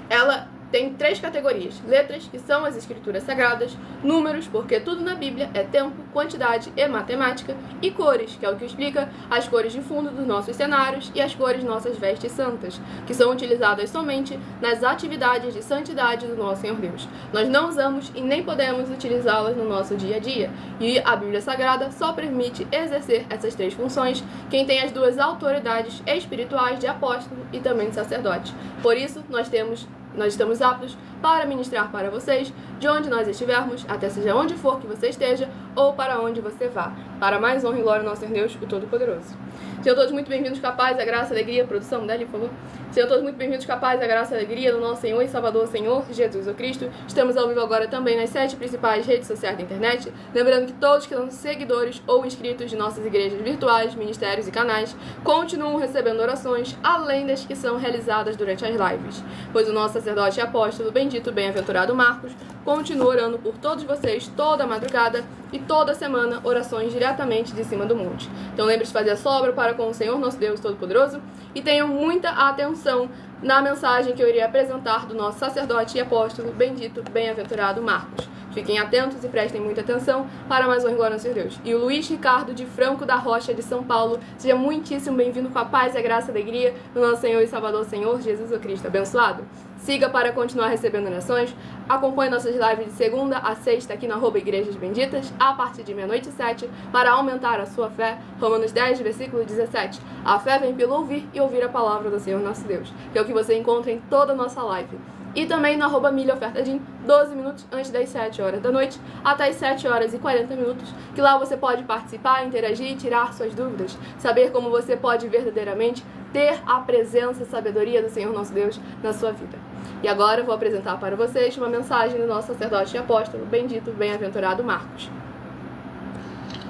ela tem 3 categorias: letras, que são as escrituras sagradas; números, porque tudo na Bíblia é tempo, quantidade e matemática; e cores, que é o que explica as cores de fundo dos nossos cenários e as cores de nossas vestes santas, que são utilizadas somente nas atividades de santidade do nosso Senhor Deus. Nós não usamos e nem podemos utilizá-las no nosso dia a dia, e a Bíblia Sagrada só permite exercer essas 3 funções quem tem as 2 autoridades espirituais de apóstolo e também de sacerdote. Por isso, nós estamos aptos para ministrar para vocês, de onde nós estivermos, até seja onde for que você esteja, ou para onde você vá. Para mais honra e glória ao nosso Deus, o Todo-Poderoso. Sejam todos muito bem-vindos com a paz, a graça, a alegria. Produção, dá-lhe, por favor. Sejam todos muito bem-vindos com a paz, a graça e a alegria do nosso Senhor e Salvador, Senhor Jesus o Cristo. Estamos ao vivo agora também nas 7 principais redes sociais da internet. Lembrando que todos que são seguidores ou inscritos de nossas igrejas virtuais, ministérios e canais continuam recebendo orações, além das que são realizadas durante as lives. Pois o nosso sacerdote e apóstolo, bendito, bem-aventurado Marcos, continua orando por todos vocês toda a madrugada e toda semana, orações diretamente de cima do monte. Então lembre-se de fazer a sobra para com o Senhor nosso Deus Todo-Poderoso e tenham muita atenção na mensagem que eu irei apresentar do nosso sacerdote e apóstolo, bendito, bem-aventurado Marcos. Fiquem atentos e prestem muita atenção para mais uma glória ao Senhor Deus. E o Luiz Ricardo de Franco da Rocha, de São Paulo, seja muitíssimo bem-vindo com a paz e a graça e a alegria do nosso Senhor e Salvador, Senhor Jesus o Cristo. Abençoado. Siga para continuar recebendo orações. Acompanhe nossas lives de segunda a sexta aqui na @Igrejas Benditas, a partir de 00h07, para aumentar a sua fé. Romanos 10, versículo 17. A fé vem pelo ouvir e ouvir a palavra do Senhor nosso Deus, que é o que você encontra em toda a nossa live. E também no @milhaofertadim, 12 minutos antes das 7 horas da noite, até as 7 horas e 40 minutos, que lá você pode participar, interagir e tirar suas dúvidas, saber como você pode verdadeiramente ter a presença e sabedoria do Senhor nosso Deus na sua vida. E agora eu vou apresentar para vocês uma mensagem do nosso sacerdote e apóstolo, bendito, bem-aventurado Marcos.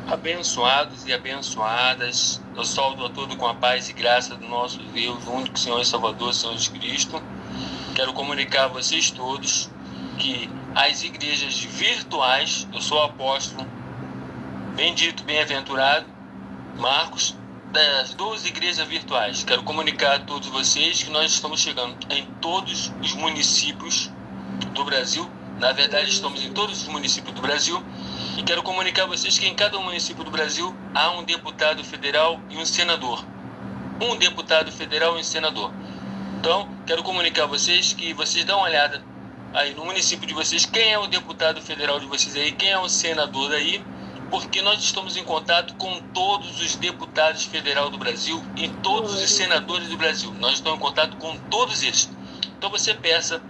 Abençoados e abençoadas, eu saúdo a todos com a paz e graça do nosso Deus, o único Senhor e Salvador, Senhor Jesus Cristo. Quero comunicar a vocês todos que as igrejas virtuais, eu sou o apóstolo, bendito, bem-aventurado Marcos, das 12 igrejas virtuais. Quero comunicar a todos vocês que nós estamos chegando em todos os municípios do Brasil. Na verdade, estamos em todos os municípios do Brasil. E quero comunicar a vocês que em cada município do Brasil há um deputado federal e um senador. Um deputado federal e um senador. Então, quero comunicar a vocês que vocês dão uma olhada aí no município de vocês, quem é o deputado federal de vocês aí, quem é o senador aí, porque nós estamos em contato com todos os deputados federais do Brasil e todos os senadores do Brasil. Nós estamos em contato com todos eles. Então você peça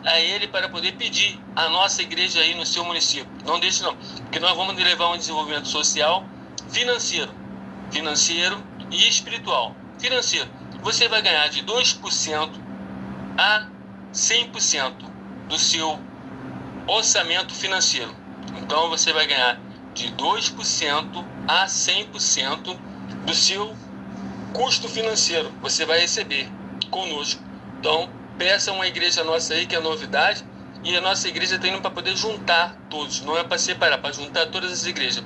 a ele para poder pedir a nossa igreja aí no seu município. Não deixe não, porque nós vamos levar um desenvolvimento social, financeiro e espiritual. Financeiro, você vai ganhar de 2% a 100% do seu orçamento financeiro. Então você vai ganhar de 2% a 100% do seu custo financeiro. Você vai receber conosco. Então, peça uma igreja nossa aí, que é novidade, e a nossa igreja está indo para poder juntar todos, não é para separar, para juntar todas as igrejas.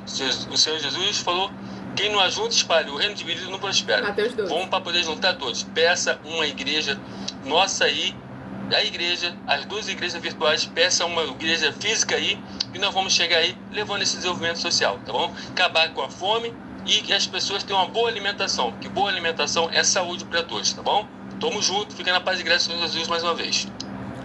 O Senhor Jesus falou, quem não ajunta, espalha, o reino dividido não prospera. Vamos para poder juntar todos. Peça uma igreja nossa aí, a igreja, as duas igrejas virtuais, peça uma igreja física aí, e nós vamos chegar aí levando esse desenvolvimento social, tá bom? Acabar com a fome e que as pessoas tenham uma boa alimentação, que boa alimentação é saúde para todos, tá bom? Tamo junto, fica na paz e graça do Senhor Jesus mais uma vez.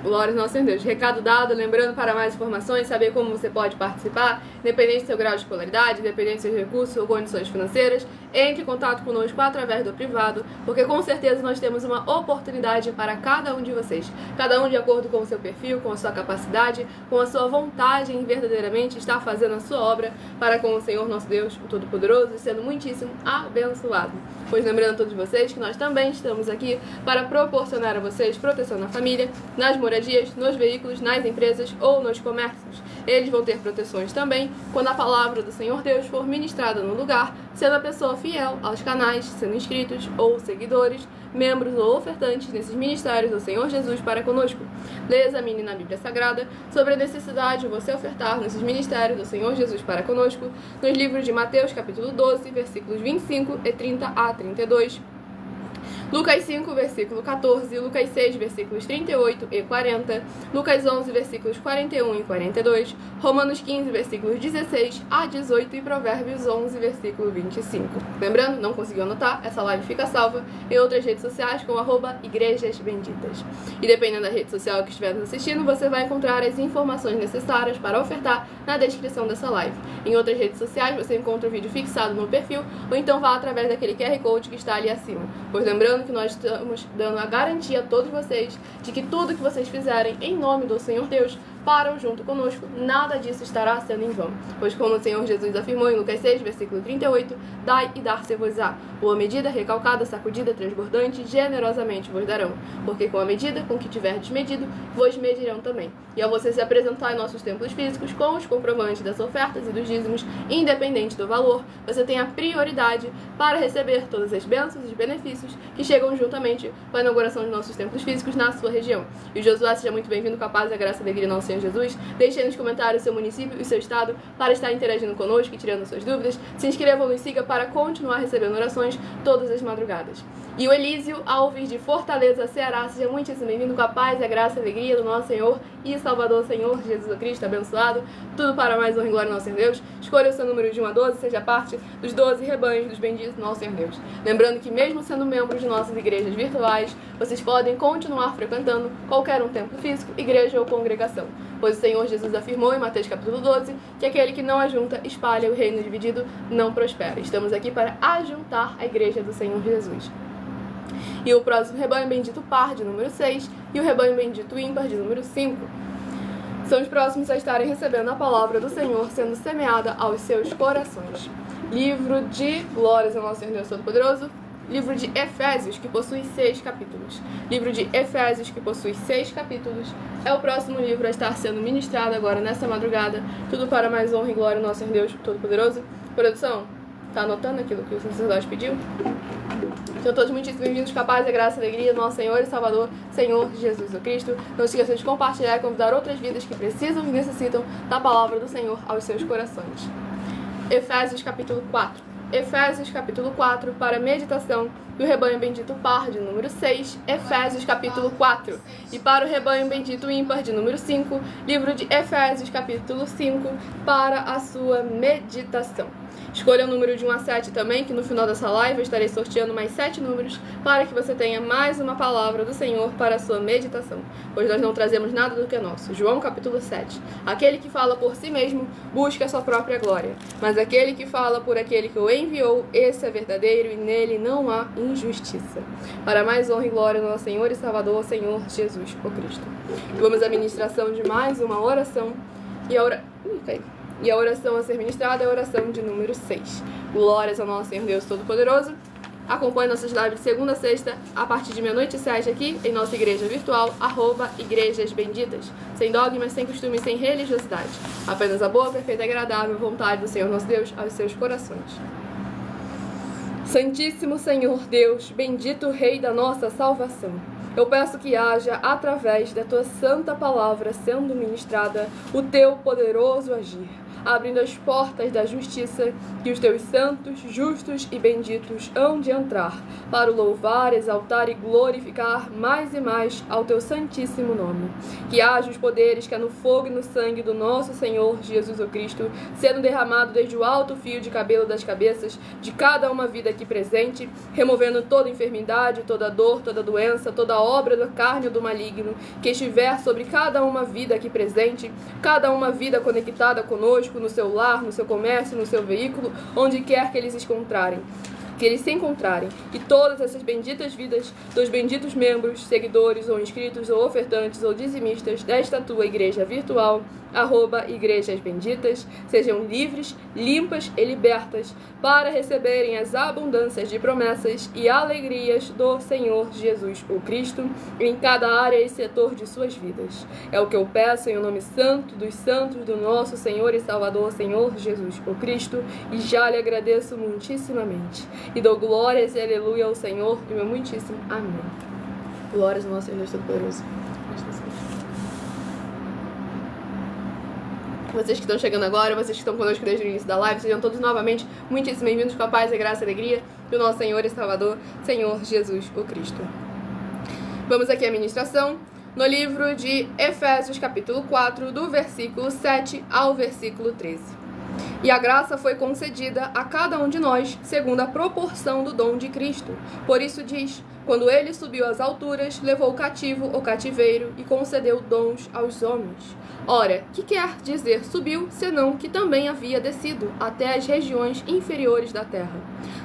Glória ao nosso Senhor Deus. Recado dado, lembrando, para mais informações, saber como você pode participar, independente do seu grau de escolaridade, independente dos seus recursos ou condições financeiras, entre em contato conosco através do privado, porque com certeza nós temos uma oportunidade para cada um de vocês. Cada um de acordo com o seu perfil, com a sua capacidade, com a sua vontade em verdadeiramente estar fazendo a sua obra para com o Senhor nosso Deus, o Todo-Poderoso, e sendo muitíssimo abençoado. Pois lembrando a todos vocês que nós também estamos aqui para proporcionar a vocês proteção na família, nas moradias, nos veículos, nas empresas ou nos comércios. Eles vão ter proteções também quando a palavra do Senhor Deus for ministrada no lugar, sendo a pessoa fiel aos canais, sendo inscritos ou seguidores, membros ou ofertantes nesses ministérios do Senhor Jesus para conosco. Leia, examine na Bíblia Sagrada sobre a necessidade de você ofertar nesses ministérios do Senhor Jesus para conosco, nos livros de Mateus capítulo 12, versículos 25 e 30 a 32, Lucas 5, versículo 14, Lucas 6, versículos 38 e 40, Lucas 11, versículos 41 e 42, Romanos 15, versículos 16 a 18 e Provérbios 11, versículo 25. Lembrando, não conseguiu anotar? Essa live fica salva em outras redes sociais com @Igrejas Benditas. E dependendo da rede social que estiver nos assistindo, você vai encontrar as informações necessárias para ofertar na descrição dessa live. Em outras redes sociais, você encontra o vídeo fixado no perfil, ou então vá através daquele QR Code que está ali acima. Pois lembrando que nós estamos dando a garantia a todos vocês de que tudo que vocês fizerem em nome do Senhor Deus param junto conosco, nada disso estará sendo em vão. Pois como o Senhor Jesus afirmou em Lucas 6, versículo 38, dai e dar-se-vos-á. Boa medida, recalcada, sacudida, transbordante, generosamente vos darão. Porque com a medida com que tiverdes medido, vos medirão também. E ao você se apresentar em nossos templos físicos com os comprovantes das ofertas e dos dízimos, independente do valor, você tem a prioridade para receber todas as bênçãos e benefícios que chegam juntamente com a inauguração de nossos templos físicos na sua região. E o Josué, seja muito bem-vindo com a paz, a graça e a alegria do nosso Senhor Jesus. Deixe aí nos comentários o seu município e o seu estado para estar interagindo conosco e tirando suas dúvidas. Se inscreva ou nos siga para continuar recebendo orações todas as madrugadas. E o Elísio Alves de Fortaleza, Ceará, seja muitíssimo bem-vindo com a paz, a graça e a alegria do nosso Senhor e Salvador, Senhor Jesus Cristo, abençoado. Tudo para mais honra e glória ao nosso Senhor Deus. Escolha o seu número de 1 a 12, seja parte dos 12 rebanhos dos benditos do nosso Senhor Deus. Lembrando que mesmo sendo membros de nossas igrejas virtuais, vocês podem continuar frequentando qualquer um templo físico, igreja ou congregação. Pois o Senhor Jesus afirmou em Mateus capítulo 12 que aquele que não ajunta, espalha, o reino dividido não prospera. Estamos aqui para ajuntar a igreja do Senhor Jesus. E o próximo rebanho bendito par, de número 6, e o rebanho bendito ímpar, de número 5. São os próximos a estarem recebendo a palavra do Senhor sendo semeada aos seus corações. Livro de Glórias ao nosso Senhor Deus Todo-Poderoso. Livro de Efésios, que possui 6 capítulos. Livro de Efésios, que possui 6 capítulos. É o próximo livro a estar sendo ministrado agora nesta madrugada. Tudo para mais honra e glória ao nosso Senhor Deus Todo-Poderoso. Produção, tá anotando aquilo que o sacerdote pediu? Sejam todos muitíssimo bem-vindos com a paz, a graça e a alegria do nosso Senhor e Salvador, Senhor Jesus Cristo. Não se esqueçam de compartilhar e convidar outras vidas que precisam e necessitam da palavra do Senhor aos seus corações. Efésios capítulo 4. Efésios capítulo 4 para meditação do rebanho bendito par de número 6, Efésios capítulo 4. E para o rebanho bendito ímpar de número 5, livro de Efésios capítulo 5, para a sua meditação. Escolha o número de 1 a 7 também, que no final dessa live eu estarei sorteando mais 7 números para que você tenha mais uma palavra do Senhor para a sua meditação, pois nós não trazemos nada do que é nosso. João capítulo 7. Aquele que fala por si mesmo busca a sua própria glória, mas aquele que fala por aquele que o enviou, esse é verdadeiro e nele não há injustiça. Para mais honra e glória do nosso Senhor e Salvador, Senhor Jesus, o Cristo. E vamos à ministração de mais uma oração e a oração a ser ministrada é a oração de número 6. Glórias ao nosso Senhor Deus Todo-Poderoso. Acompanhe nossas lives de segunda a sexta, a partir de meia-noite e 7 aqui, em nossa igreja virtual, @Igrejas Benditas. Sem dogmas, sem costumes, sem religiosidade. Apenas a boa, perfeita e agradável vontade do Senhor nosso Deus aos seus corações. Santíssimo Senhor Deus, bendito Rei da nossa salvação. Eu peço que haja, através da tua santa palavra sendo ministrada, o teu poderoso agir, abrindo as portas da justiça que os teus santos, justos e benditos hão de entrar, para o louvar, exaltar e glorificar mais e mais ao teu santíssimo nome. Que haja os poderes que é no fogo e no sangue do nosso Senhor Jesus o Cristo, sendo derramado desde o alto fio de cabelo das cabeças de cada uma vida aqui presente, removendo toda enfermidade, toda dor, toda doença, toda obra da carne ou do maligno, que estiver sobre cada uma vida aqui presente, cada uma vida conectada conosco, no seu lar, no seu comércio, no seu veículo, onde quer que eles se encontrarem, e todas essas benditas vidas dos benditos membros, seguidores ou inscritos ou ofertantes ou dizimistas desta tua igreja virtual, @Igrejas Benditas, sejam livres, limpas e libertas para receberem as abundâncias de promessas e alegrias do Senhor Jesus o Cristo em cada área e setor de suas vidas. É o que eu peço em o nome santo dos santos do nosso Senhor e Salvador, Senhor Jesus o Cristo, e já lhe agradeço muitíssimamente. E dou glórias e aleluia ao Senhor e meu muitíssimo amém. Glórias ao nosso Senhor Deus Todo-Poderoso. Vocês que estão chegando agora, vocês que estão conosco desde o início da live, sejam todos novamente muitíssimo bem-vindos com a paz, a graça e a alegria do nosso Senhor e Salvador, Senhor Jesus o Cristo. Vamos aqui à ministração no livro de Efésios capítulo 4, do versículo 7 ao versículo 13. E a graça foi concedida a cada um de nós, segundo a proporção do dom de Cristo. Por isso diz, quando ele subiu às alturas, levou cativo o cativeiro e concedeu dons aos homens. Ora, que quer dizer subiu, senão que também havia descido até as regiões inferiores da terra.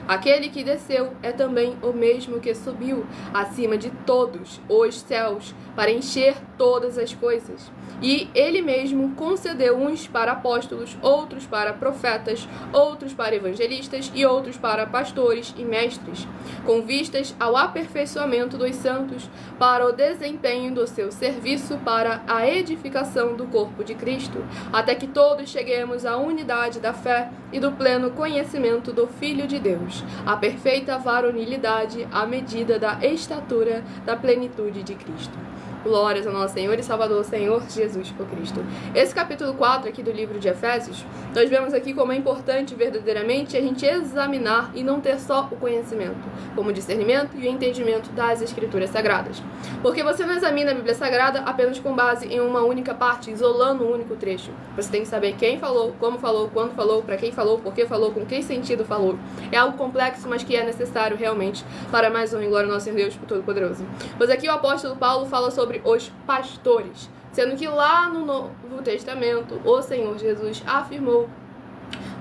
Aquele que desceu é também o mesmo que subiu acima de todos os céus, para encher todas as coisas. E ele mesmo concedeu uns para apóstolos, outros para profetas, outros para evangelistas e outros para pastores e mestres, com vistas ao aperfeiçoamento dos santos, para o desempenho do seu serviço para a edificação do corpo de Cristo, até que todos cheguemos à unidade da fé e do pleno conhecimento do Filho de Deus, à perfeita varonilidade, à medida da estatura da plenitude de Cristo. Glórias ao nosso Senhor e Salvador, Senhor Jesus o Cristo. Esse capítulo 4 aqui do livro de Efésios, nós vemos aqui como é importante verdadeiramente a gente examinar e não ter só o conhecimento, como o discernimento e o entendimento das Escrituras Sagradas. Porque você não examina a Bíblia Sagrada apenas com base em uma única parte, isolando um único trecho. Você tem que saber quem falou, como falou, quando falou, para quem falou, por que falou, com que sentido falou. É algo complexo, mas que é necessário realmente para mais honra e glória ao nosso Senhor Deus Todo-Poderoso. Pois aqui o apóstolo Paulo fala sobre os pastores, sendo que lá no Novo Testamento o Senhor Jesus afirmou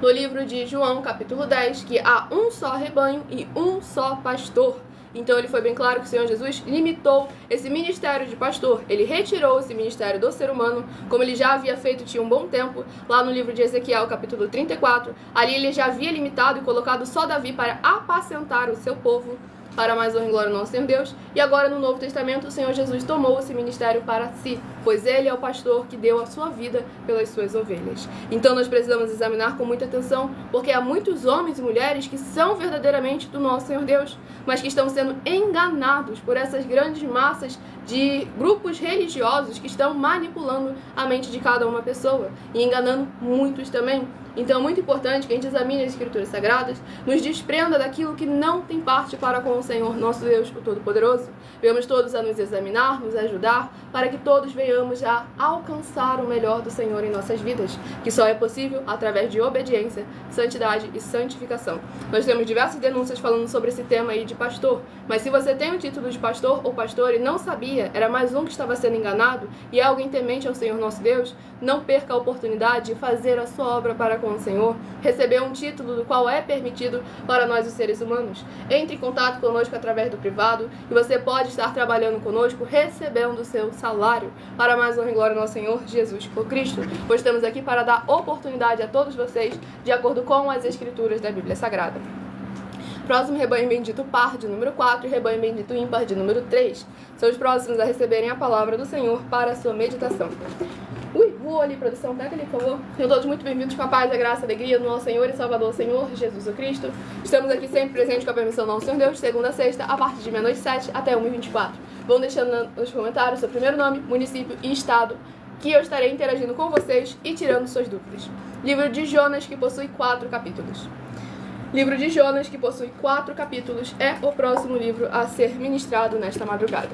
no livro de João, capítulo 10, que há um só rebanho e um só pastor. Então ele foi bem claro que o Senhor Jesus limitou esse ministério de pastor. Ele retirou esse ministério do ser humano, como ele já havia feito tinha um bom tempo, lá no livro de Ezequiel, capítulo 34. Ali ele já havia limitado e colocado só Davi para apacentar o seu povo, para mais honra e glória ao nosso Senhor Deus. E agora no Novo Testamento o Senhor Jesus tomou esse ministério para si. pois ele é o pastor que deu a sua vida pelas suas ovelhas. Então nós precisamos examinar com muita atenção, porque há muitos homens e mulheres que são verdadeiramente do nosso Senhor Deus, mas que estão sendo enganados por essas grandes massas de grupos religiosos que estão manipulando a mente de cada uma pessoa e enganando muitos também. Então é muito importante que a gente examine as Escrituras Sagradas, nos desprenda daquilo que não tem parte para com o Senhor, nosso Deus, o Todo-Poderoso. Venhamos todos a nos examinar, nos ajudar, para que todos venhamos a alcançar o melhor do Senhor em nossas vidas, que só é possível através de obediência, santidade e santificação. Nós temos diversas denúncias falando sobre esse tema aí de pastor, mas se você tem o título de pastor ou pastor e não sabia, era mais um que estava sendo enganado e é alguém temente ao Senhor nosso Deus, não perca a oportunidade de fazer a sua obra para com o Senhor, receber um título do qual é permitido para nós os seres humanos. Entre em contato conosco através do privado e você pode estar trabalhando conosco, recebendo o seu salário, para mais honra e glória ao nosso Senhor Jesus Cristo, pois estamos aqui para dar oportunidade a todos vocês, de acordo com as Escrituras da Bíblia Sagrada. Próximo, rebanho bendito par de número 4 e rebanho bendito ímpar de número 3. São os próximos a receberem a palavra do Senhor para a sua meditação. Voa ali, produção, pega ali, por favor. Sejam todos muito bem-vindos com a paz, a graça e a alegria do nosso Senhor e Salvador, Senhor Jesus Cristo. Estamos aqui sempre presentes com a permissão do nosso Senhor Deus, segunda a sexta, a partir de meia-noite 7 até 1h24. Vão deixando nos comentários seu primeiro nome, município e estado, que eu estarei interagindo com vocês e tirando suas dúvidas. Livro de Jonas, que possui 4 capítulos. Livro de Jonas, que possui 4 capítulos, é o próximo livro a ser ministrado nesta madrugada.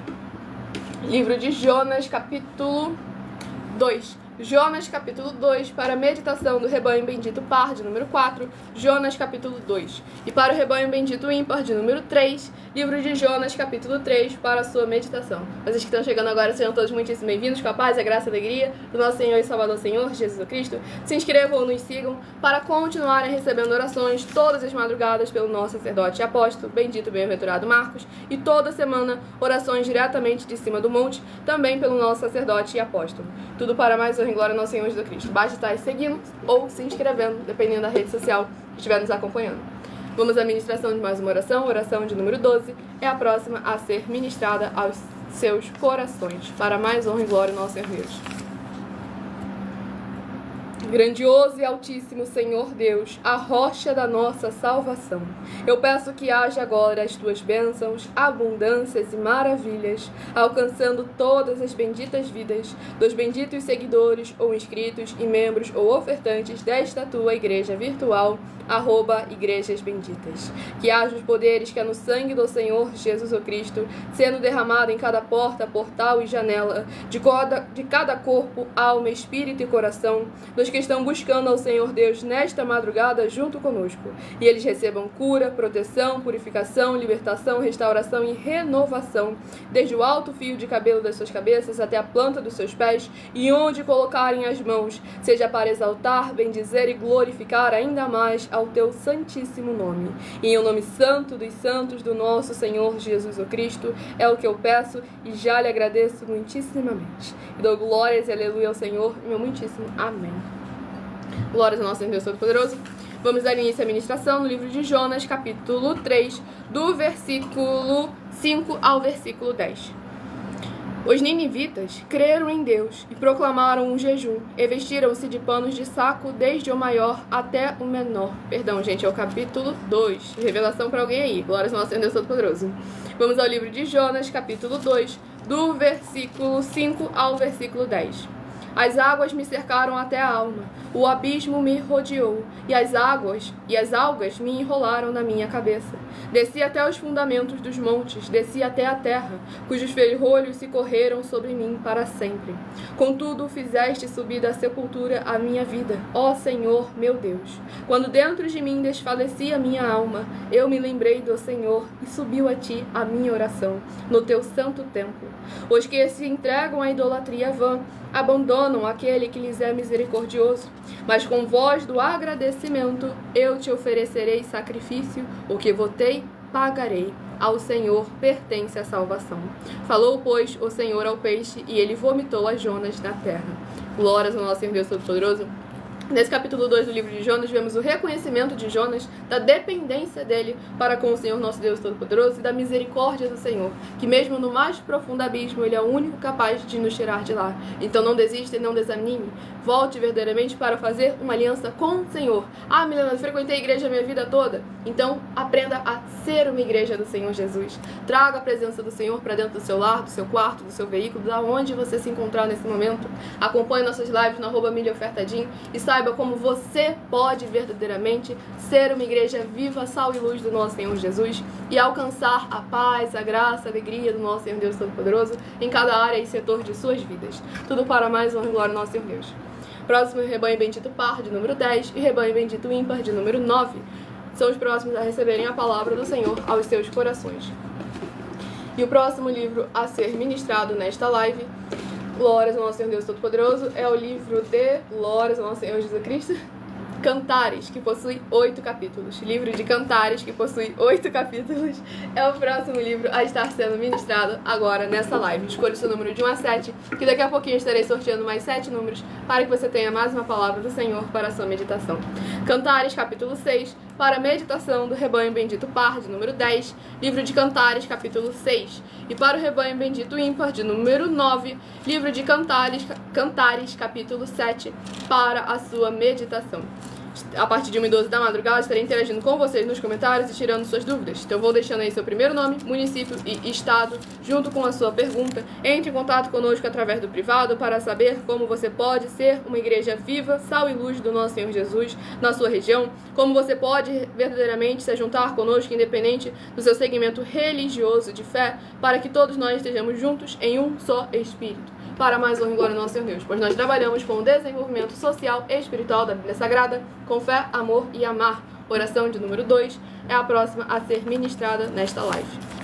Livro de Jonas, capítulo 2. Jonas, capítulo 2, para a meditação do rebanho bendito par de número 4, Jonas, capítulo 2. E para o rebanho bendito ímpar de número 3, livro de Jonas, capítulo 3, para a sua meditação. Vocês que estão chegando agora, sejam todos muitíssimo bem-vindos, com a paz, a graça e a alegria do nosso Senhor e Salvador, Senhor Jesus Cristo. Se inscrevam ou nos sigam para continuarem recebendo orações todas as madrugadas pelo nosso sacerdote e apóstolo, bendito e bem-aventurado Marcos, e toda semana orações diretamente de cima do monte, também pelo nosso sacerdote e apóstolo. Tudo para mais honra e glória ao nosso Senhor Jesus Cristo. Basta estar seguindo ou se inscrevendo, dependendo da rede social que estiver nos acompanhando. Vamos à ministração de mais uma oração de número 12, é a próxima a ser ministrada aos seus corações, para mais honra e glória ao nosso Senhor Deus. Grandioso e altíssimo Senhor Deus, a rocha da nossa salvação, eu peço que haja agora as tuas bênçãos, abundâncias e maravilhas, alcançando todas as benditas vidas dos benditos seguidores ou inscritos e membros ou ofertantes desta tua igreja virtual, @igrejas benditas. Que haja os poderes que há no sangue do Senhor Jesus Cristo, sendo derramado em cada porta, portal e janela, de cada corpo, alma, espírito e coração, dos que estão buscando ao Senhor Deus nesta madrugada junto conosco. E eles recebam cura, proteção, purificação, libertação, restauração e renovação, desde o alto fio de cabelo das suas cabeças até a planta dos seus pés, e onde colocarem as mãos, seja para exaltar, bendizer e glorificar ainda mais ao teu santíssimo nome. E em o nome santo dos santos do nosso Senhor Jesus Cristo, é o que eu peço e já lhe agradeço muitíssimamente. E dou glórias e aleluia ao Senhor, meu muitíssimo amém. Glórias ao nosso Deus Todo-Poderoso. Vamos dar início à ministração no livro de Jonas, capítulo 3, do versículo 5 ao versículo 10. Os ninivitas creram em Deus e proclamaram um jejum, e vestiram-se de panos de saco desde o maior até o menor. Perdão, gente, é o capítulo 2. Revelação para alguém aí. Glórias ao nosso Deus Todo-Poderoso. Vamos ao livro de Jonas, capítulo 2, do versículo 5 ao versículo 10. As águas me cercaram até a alma, o abismo me rodeou, e as algas me enrolaram na minha cabeça. Desci até os fundamentos dos montes, desci até a terra, cujos ferrolhos se correram sobre mim para sempre. Contudo, fizeste subir da sepultura a minha vida, ó Senhor, meu Deus. Quando dentro de mim desfalecia a minha alma, eu me lembrei do Senhor e subiu a ti a minha oração, no teu santo templo. Os que se entregam à idolatria vã, abandonam aquele que lhes é misericordioso, mas com voz do agradecimento eu te oferecerei sacrifício, o que votei, pagarei. Ao Senhor pertence a salvação. Falou, pois, o Senhor ao peixe, e ele vomitou a Jonas da terra. Glórias ao nosso Senhor Deus Todo-Poderoso. Nesse capítulo 2 do livro de Jonas, vemos o reconhecimento de Jonas da dependência dele para com o Senhor nosso Deus Todo-Poderoso e da misericórdia do Senhor, que mesmo no mais profundo abismo, Ele é o único capaz de nos tirar de lá. Então não desista e não desanime. Volte verdadeiramente para fazer uma aliança com o Senhor. Ah, Milena, eu frequentei a igreja a minha vida toda. Então aprenda a ser uma igreja do Senhor Jesus. Traga a presença do Senhor para dentro do seu lar, do seu quarto, do seu veículo, da onde você se encontrar nesse momento. Acompanhe nossas lives no @milhaofertadim e saiba como você pode verdadeiramente ser uma igreja viva, sal e luz do nosso Senhor Jesus e alcançar a paz, a graça, a alegria do nosso Senhor Deus Todo-Poderoso em cada área e setor de suas vidas. Tudo para mais honra e glória do nosso Senhor Deus. Próximo, rebanho bendito par, de número 10, e rebanho bendito ímpar, de número 9. São os próximos a receberem a palavra do Senhor aos seus corações. E o próximo livro a ser ministrado nesta live, Glórias ao nosso Senhor Deus Todo-Poderoso, é o livro de Glórias ao nosso Senhor Jesus Cristo, Cantares, que possui 8 capítulos. Livro de Cantares, que possui 8 capítulos, é o próximo livro a estar sendo ministrado agora nessa live. Escolha o seu número de 1 a 7, que daqui a pouquinho estarei sorteando mais 7 números para que você tenha mais uma palavra do Senhor para a sua meditação. Cantares, capítulo 6, para a meditação do rebanho bendito par, de número 10, livro de Cantares, capítulo 6. E para o rebanho bendito ímpar, de número 9, livro de Cantares, capítulo 7, para a sua meditação. A partir de 1h12 da madrugada, estarei interagindo com vocês nos comentários e tirando suas dúvidas. Então, vou deixando aí seu primeiro nome, município e estado, junto com a sua pergunta. Entre em contato conosco através do privado para saber como você pode ser uma igreja viva, sal e luz do nosso Senhor Jesus na sua região. Como você pode verdadeiramente se juntar conosco, independente do seu segmento religioso de fé, para que todos nós estejamos juntos em um só Espírito. Para mais honra e glória do nosso Senhor Deus, pois nós trabalhamos com o desenvolvimento social e espiritual da Bíblia Sagrada, com fé, amor e amar. Oração de número 2 é a próxima a ser ministrada nesta live.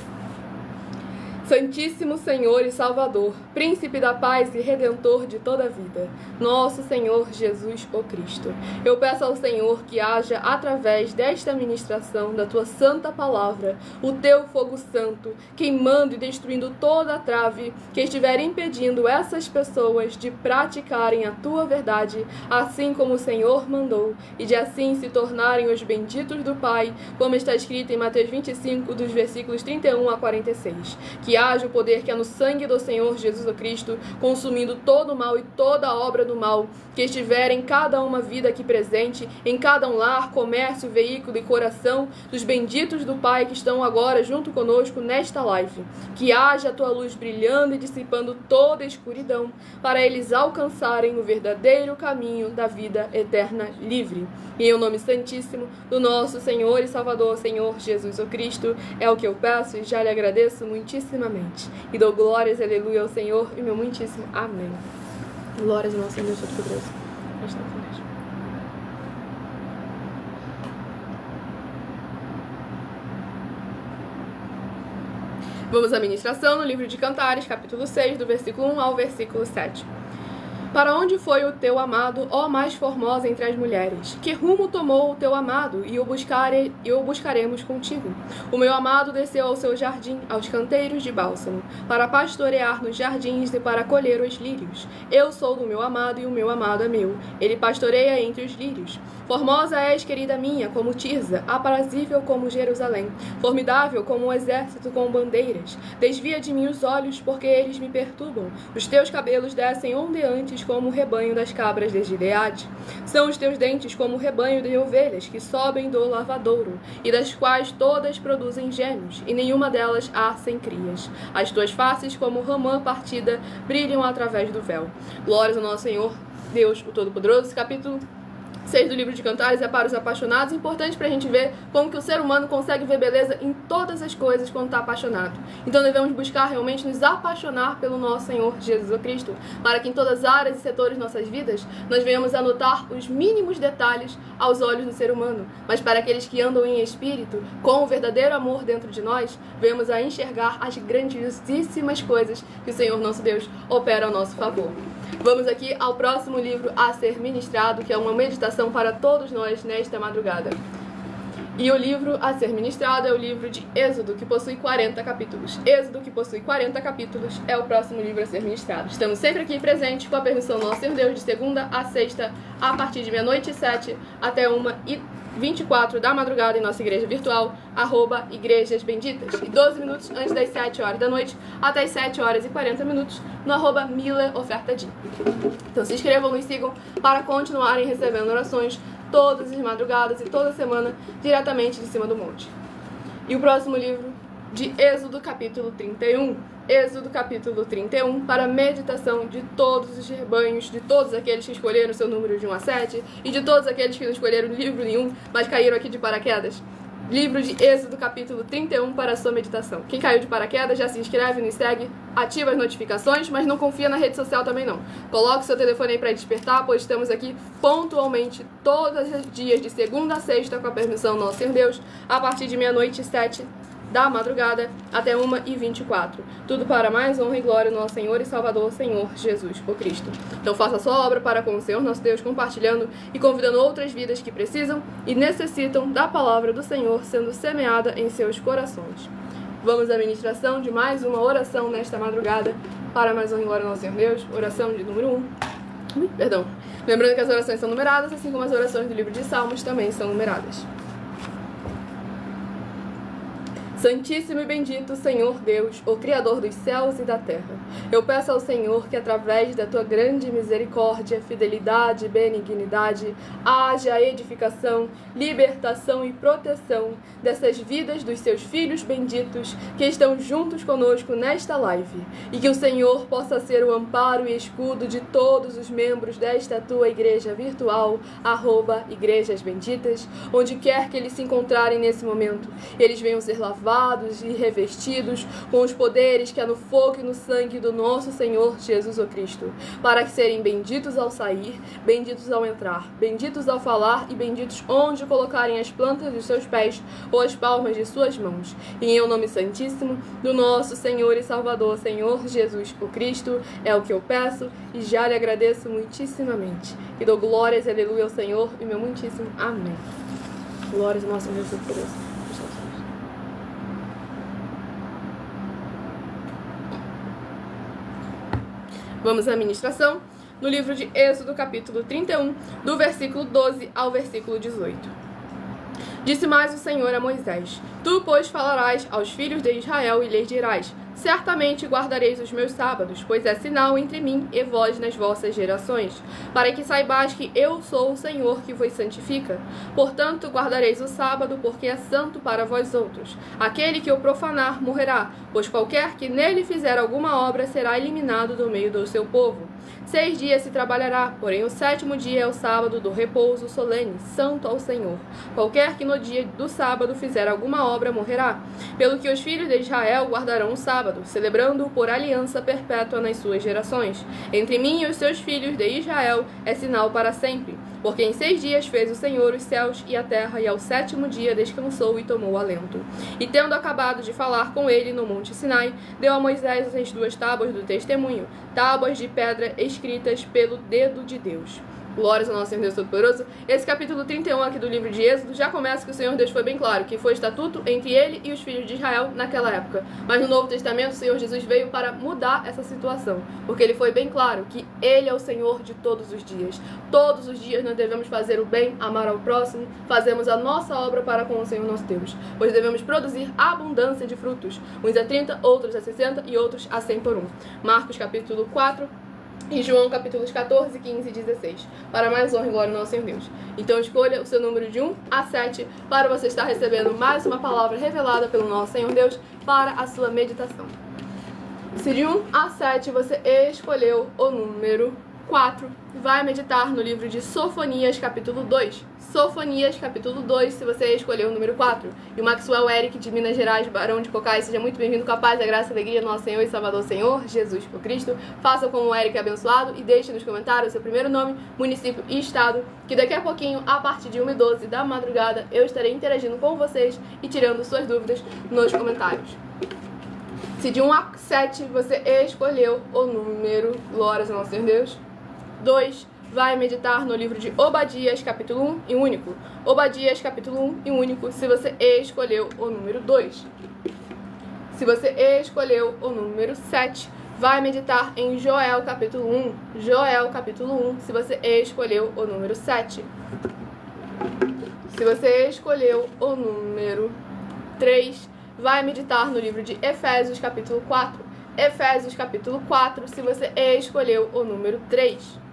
Santíssimo Senhor e Salvador, Príncipe da paz e Redentor de toda a vida, nosso Senhor Jesus o Cristo, eu peço ao Senhor que haja, através desta ministração da Tua santa palavra, o Teu fogo santo, queimando e destruindo toda a trave que estiver impedindo essas pessoas de praticarem a Tua verdade, assim como o Senhor mandou, e de assim se tornarem os benditos do Pai, como está escrito em Mateus 25, dos versículos 31 a 46, que haja o poder que há no sangue do Senhor Jesus Cristo, consumindo todo o mal e toda a obra do mal que estiver em cada uma vida aqui presente, em cada um lar, comércio, veículo e coração dos benditos do Pai que estão agora junto conosco nesta live. Que haja a Tua luz brilhando e dissipando toda a escuridão, para eles alcançarem o verdadeiro caminho da vida eterna livre. E em o nome santíssimo do nosso Senhor e Salvador, Senhor Jesus o Cristo, é o que eu peço e já lhe agradeço muitíssimamente. E dou glórias, aleluia, ao Senhor e meu muitíssimo amém. Glórias ao nosso Senhor Deus Todo-Poderoso. Vamos à ministração no livro de Cantares, capítulo 6, do versículo 1 ao versículo 7. Para onde foi o teu amado, ó mais formosa entre as mulheres? Que rumo tomou o teu amado, e o buscaremos contigo? O meu amado desceu ao seu jardim, aos canteiros de bálsamo, para pastorear nos jardins e para colher os lírios. Eu sou do meu amado, e o meu amado é meu. Ele pastoreia entre os lírios. Formosa és, querida minha, como Tirza, aprazível como Jerusalém, formidável como um exército com bandeiras. Desvia de mim os olhos, porque eles me perturbam. Os teus cabelos descem ondeantes como o rebanho das cabras de Gileade. São os teus dentes como o rebanho de ovelhas que sobem do lavadouro, e das quais todas produzem gêmeos, e nenhuma delas há sem crias. As tuas faces, como romã partida, brilham através do véu. Glórias ao nosso Senhor, Deus, o Todo-Poderoso. Esse capítulo 6 do livro de Cantares é para os apaixonados. Importante pra gente ver como que o ser humano consegue ver beleza em todas as coisas quando está apaixonado. Então devemos buscar realmente nos apaixonar pelo nosso Senhor Jesus Cristo, para que em todas as áreas e setores de nossas vidas nós venhamos a notar os mínimos detalhes aos olhos do ser humano, mas para aqueles que andam em espírito, com o verdadeiro amor dentro de nós, venhamos a enxergar as grandiosíssimas coisas que o Senhor nosso Deus opera ao nosso favor. Vamos aqui ao próximo livro a ser ministrado, que é uma meditação para todos nós nesta madrugada. E o livro a ser ministrado é o livro de Êxodo, que possui 40 capítulos. Êxodo, que possui 40 capítulos, é o próximo livro a ser ministrado. Estamos sempre aqui presentes, com a permissão do nosso Senhor Deus, de segunda a sexta, a partir de 00h07 até 1h24 da madrugada em nossa igreja virtual, @Igrejas Benditas. E 12 minutos antes das 7 horas da noite, até as 7h40 no @Miller Oferta Dia. Então se inscrevam, nos sigam para continuarem recebendo orações todas as madrugadas e toda semana, diretamente de cima do monte. E o próximo livro de Êxodo, capítulo 31. Êxodo, capítulo 31, para meditação de todos os rebanhos, de todos aqueles que escolheram o seu número de 1 a 7, e de todos aqueles que não escolheram livro nenhum, mas caíram aqui de paraquedas. Livro de Êxodo, capítulo 31, para a sua meditação. Quem caiu de paraquedas já se inscreve, nos segue, ativa as notificações, mas não confia na rede social também não. Coloque seu telefone aí para despertar, pois estamos aqui pontualmente todos os dias, de segunda a sexta, com a permissão do nosso Senhor Deus, a partir de 00h07 da madrugada até 1h24. Tudo para mais honra e glória do nosso Senhor e Salvador, Senhor Jesus, o Cristo. Então faça a sua obra para com o Senhor nosso Deus, compartilhando e convidando outras vidas que precisam e necessitam da palavra do Senhor sendo semeada em seus corações. Vamos à ministração de mais uma oração nesta madrugada para mais honra e glória do nosso Senhor Deus. Oração de número 1. Lembrando que as orações são numeradas, assim como as orações do livro de Salmos também são numeradas. Santíssimo e bendito Senhor Deus, o Criador dos céus e da terra, eu peço ao Senhor que, através da tua grande misericórdia, fidelidade e benignidade, haja a edificação, libertação e proteção dessas vidas dos seus filhos benditos que estão juntos conosco nesta live, e que o Senhor possa ser o amparo e escudo de todos os membros desta tua igreja virtual, @Igrejas Benditas, onde quer que eles se encontrarem nesse momento, eles venham ser lavados e revestidos com os poderes que há no fogo e no sangue do nosso Senhor Jesus o Cristo, para que serem benditos ao sair, benditos ao entrar, benditos ao falar e benditos onde colocarem as plantas dos seus pés ou as palmas de suas mãos. E em o nome santíssimo do nosso Senhor e Salvador, Senhor Jesus o Cristo, é o que eu peço e já lhe agradeço muitíssimamente. E dou glórias e aleluia ao Senhor e meu muitíssimo amém. Glórias ao nosso Jesus poderoso. Vamos à ministração no livro de Êxodo, capítulo 31, do versículo 12 ao versículo 18. Disse mais o Senhor a Moisés: Tu, pois, falarás aos filhos de Israel e lhes dirás: Certamente guardareis os meus sábados, pois é sinal entre mim e vós nas vossas gerações, para que saibais que eu sou o Senhor que vos santifica. Portanto, guardareis o sábado, porque é santo para vós outros. Aquele que o profanar morrerá, pois qualquer que nele fizer alguma obra será eliminado do meio do seu povo. 6 dias se trabalhará, porém o 7º dia é o sábado do repouso solene, santo ao Senhor. Qualquer que no dia do sábado fizer alguma obra morrerá. Pelo que os filhos de Israel guardarão o sábado, celebrando-o por aliança perpétua nas suas gerações. Entre mim e os seus filhos de Israel é sinal para sempre. Porque em 6 dias fez o Senhor os céus e a terra, e ao 7º dia descansou e tomou alento. E tendo acabado de falar com ele no monte Sinai, deu a Moisés as 2 tábuas do testemunho, tábuas de pedra escritas pelo dedo de Deus. Glórias ao nosso Senhor Deus Todo-Poderoso. Esse capítulo 31 aqui do livro de Êxodo já começa que o Senhor Deus foi bem claro, que foi estatuto entre ele e os filhos de Israel naquela época. Mas no Novo Testamento o Senhor Jesus veio para mudar essa situação, porque ele foi bem claro que ele é o Senhor de todos os dias. Todos os dias nós devemos fazer o bem, amar ao próximo, fazemos a nossa obra para com o Senhor nosso Deus, pois devemos produzir abundância de frutos, uns a 30, outros a 60 e outros a 100 por 1. Marcos capítulo 4 e João capítulos 14, 15 e 16, para mais honra e glória ao nosso Senhor Deus. Então escolha o seu número de 1 a 7 para você estar recebendo mais uma palavra revelada pelo nosso Senhor Deus para a sua meditação. Se de 1 a 7 você escolheu o número 4, vai meditar no livro de Sofonias capítulo 2. Sofonias capítulo 2, se você escolheu o número 4. E o Maxwell Eric de Minas Gerais, Barão de Cocais, seja muito bem-vindo com a paz, a graça e a alegria do nosso Senhor e Salvador Senhor Jesus o Cristo. Faça como o Eric abençoado e deixe nos comentários seu primeiro nome, município e estado, que daqui a pouquinho, a partir de 1h12 da madrugada, eu estarei interagindo com vocês e tirando suas dúvidas nos comentários. Se de 1 a 7 você escolheu o número, glórias ao nosso Senhor Deus, 2, vai meditar no livro de Obadias, capítulo 1 e único. Obadias, capítulo 1 e único, se você escolheu o número 2. Se você escolheu o número 7, vai meditar em Joel, capítulo 1. Joel, capítulo 1, se você escolheu o número 7. Se você escolheu o número 3, vai meditar no livro de Efésios, capítulo 4. Efésios, capítulo 4, se você escolheu o número 3.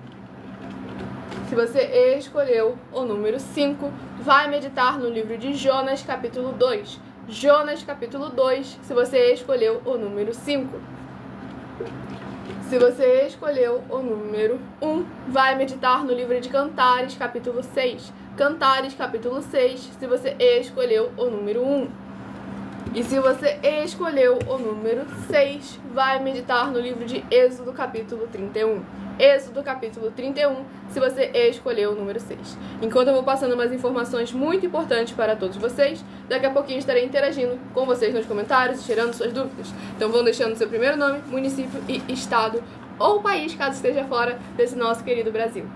Se você escolheu o número 5, vai meditar no livro de Jonas, capítulo 2. Jonas, capítulo 2, se você escolheu o número 5. Se você escolheu o número 1, vai meditar no livro de Cantares, capítulo 6. Cantares, capítulo 6, se você escolheu o número 1. E se você escolheu o número 6, vai meditar no livro de Êxodo, capítulo 31. Êxodo, capítulo 31, se você escolheu o número 6. Enquanto eu vou passando umas informações muito importantes para todos vocês, daqui a pouquinho estarei interagindo com vocês nos comentários e tirando suas dúvidas. Então vão deixando seu primeiro nome, município e estado, ou país, caso esteja fora desse nosso querido Brasil.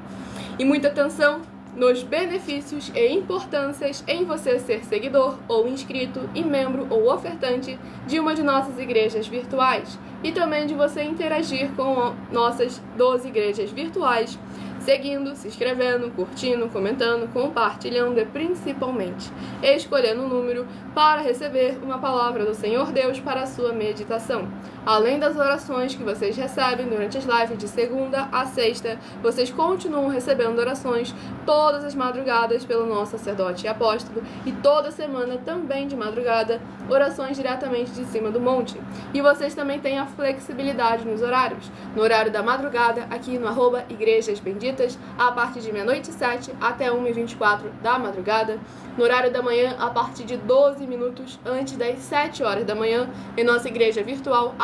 E muita atenção nos benefícios e importâncias em você ser seguidor ou inscrito e membro ou ofertante de uma de nossas igrejas virtuais e também de você interagir com nossas 12 igrejas virtuais, seguindo, se inscrevendo, curtindo, comentando, compartilhando e principalmente escolhendo um número para receber uma palavra do Senhor Deus para a sua meditação. Além das orações que vocês recebem durante as lives de segunda a sexta, vocês continuam recebendo orações todas as madrugadas pelo nosso sacerdote e apóstolo e toda semana também de madrugada, orações diretamente de cima do monte. E vocês também têm a flexibilidade nos horários. No horário da madrugada, aqui no @Igrejas Benditas, a partir de 00h07 até 1h24 da madrugada. No horário da manhã, a partir de 12 minutos antes das 7 horas da manhã, em nossa igreja virtual,